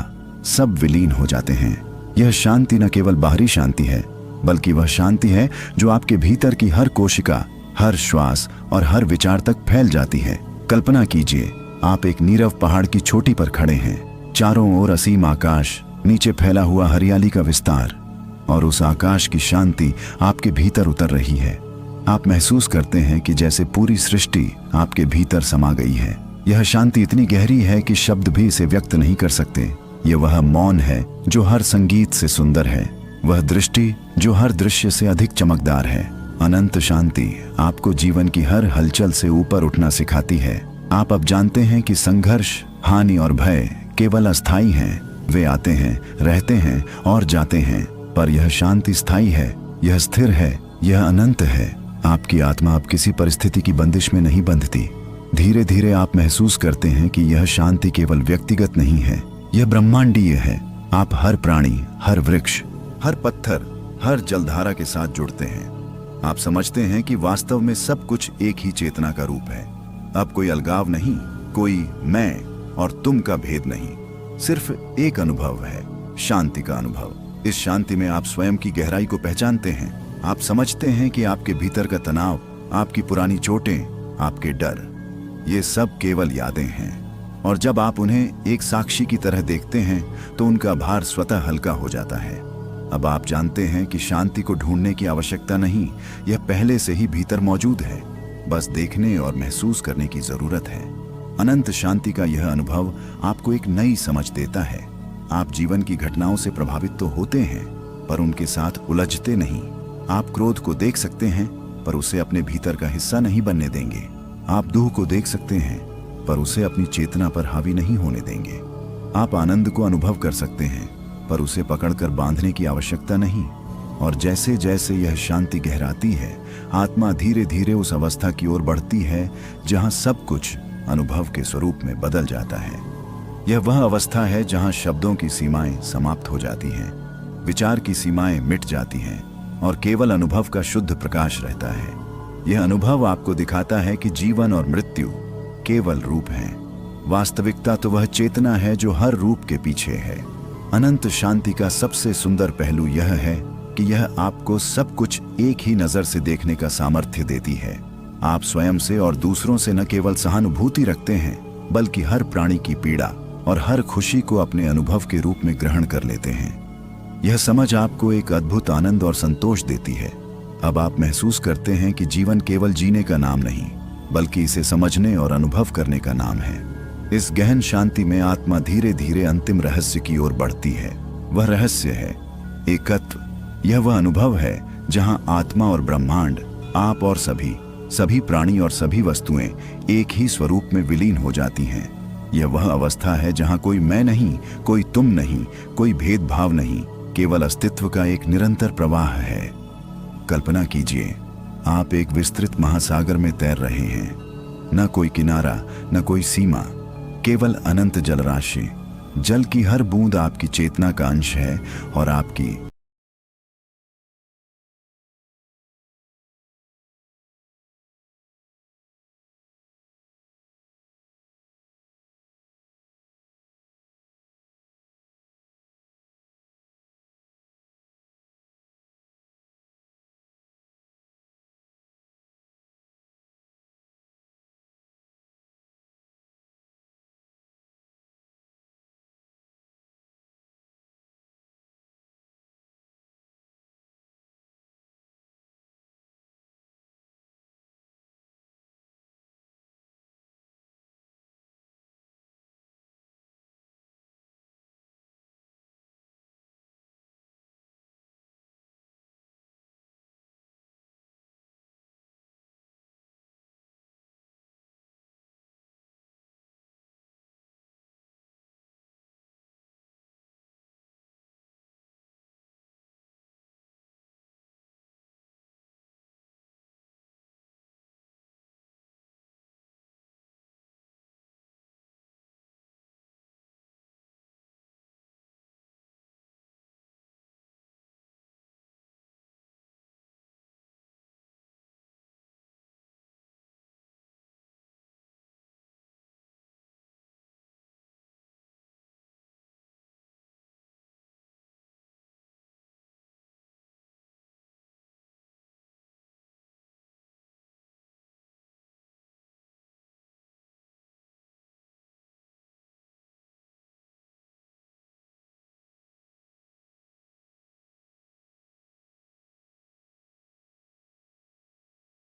सब विलीन हो जाते हैं। यह शांति न केवल बाहरी शांति है, बल्कि वह शांति है जो आपके भीतर की हर कोशिका, हर श्वास और हर विचार तक फैल जाती है। कल्पना कीजिए, आप एक नीरव पहाड़ की चोटी पर खड़े हैं। चारों ओर असीम आकाश, नीचे फैला हुआ हरियाली का विस्तार, और उस आकाश की शांति आपके भीतर उतर रही है। आप महसूस करते हैं कि जैसे पूरी सृष्टि आपके भीतर समा गई है। यह शांति इतनी गहरी है कि शब्द भी इसे व्यक्त नहीं कर सकते। यह वह मौन है जो हर संगीत से सुंदर है, वह दृष्टि जो हर दृश्य से अधिक चमकदार है। अनंत शांति आपको जीवन की हर हलचल से ऊपर उठना सिखाती है। आप अब जानते हैं कि संघर्ष, हानि और भय केवल अस्थायी हैं। वे आते हैं, रहते हैं और जाते हैं, पर यह शांति स्थायी है, यह स्थिर है, यह अनंत है। आपकी आत्मा अब किसी परिस्थिति की बंदिश में नहीं बंधती। धीरे धीरे आप महसूस करते हैं कि यह शांति केवल व्यक्तिगत नहीं है, यह ब्रह्मांडीय है। आप हर प्राणी, हर वृक्ष, हर पत्थर, हर जलधारा के साथ जुड़ते हैं। आप समझते हैं कि वास्तव में सब कुछ एक ही चेतना का रूप है। अब कोई अलगाव नहीं, कोई मैं और तुम का भेद नहीं, सिर्फ एक अनुभव है, शांति का अनुभव। इस शांति में आप स्वयं की गहराई को पहचानते हैं। आप समझते हैं कि आपके भीतर का तनाव, आपकी पुरानी चोटें, आपके डर, ये सब केवल यादें हैं, और जब आप उन्हें एक साक्षी की तरह देखते हैं तो उनका भार स्वतः हल्का हो जाता है। अब आप जानते हैं कि शांति को ढूंढने की आवश्यकता नहीं, यह पहले से ही भीतर मौजूद है, बस देखने और महसूस करने की जरूरत है। अनंत शांति का यह अनुभव आपको एक नई समझ देता है। आप जीवन की घटनाओं से प्रभावित तो होते हैं, पर उनके साथ उलझते नहीं। आप क्रोध को देख सकते हैं, पर उसे अपने भीतर का हिस्सा नहीं बनने देंगे। आप दुख को देख सकते हैं, पर उसे अपनी चेतना पर हावी नहीं होने देंगे। आप आनंद को अनुभव कर सकते हैं, पर उसे पकड़कर बांधने की आवश्यकता नहीं। और जैसे जैसे यह शांति गहराती है, आत्मा धीरे धीरे उस अवस्था की ओर बढ़ती है जहां सब कुछ अनुभव के स्वरूप में बदल जाता है। यह वह अवस्था है जहां शब्दों की सीमाएं समाप्त हो जाती हैं, विचार की सीमाएं मिट जाती हैं, और केवल अनुभव का शुद्ध प्रकाश रहता है। यह अनुभव आपको दिखाता है कि जीवन और मृत्यु केवल रूप हैं। वास्तविकता तो वह चेतना है जो हर रूप के पीछे है। अनंत शांति का सबसे सुंदर पहलू यह है कि यह आपको सब कुछ एक ही नजर से देखने का सामर्थ्य देती है। आप स्वयं से और दूसरों से न केवल सहानुभूति रखते हैं, बल्कि हर प्राणी की पीड़ा और हर खुशी को अपने अनुभव के रूप में ग्रहण कर लेते हैं। यह समझ आपको एक अद्भुत आनंद और संतोष देती है। अब आप महसूस करते हैं कि जीवन केवल जीने का नाम नहीं, बल्कि इसे समझने और अनुभव करने का नाम है। इस गहन शांति में आत्मा धीरे धीरे अंतिम रहस्य की ओर बढ़ती है। वह रहस्य है एकत्व। यह वह अनुभव है जहां आत्मा और ब्रह्मांड, आप और सभी प्राणी और सभी वस्तुएं एक ही स्वरूप में विलीन हो जाती हैं। यह वह अवस्था है जहां कोई मैं नहीं, कोई तुम नहीं, कोई भेदभाव नहीं, केवल अस्तित्व का एक निरंतर प्रवाह है। कल्पना कीजिए, आप एक विस्तृत महासागर में तैर रहे हैं। न कोई किनारा, न कोई सीमा, केवल अनंत जलराशि। जल की हर बूंद आपकी चेतना का अंश है, और आपकी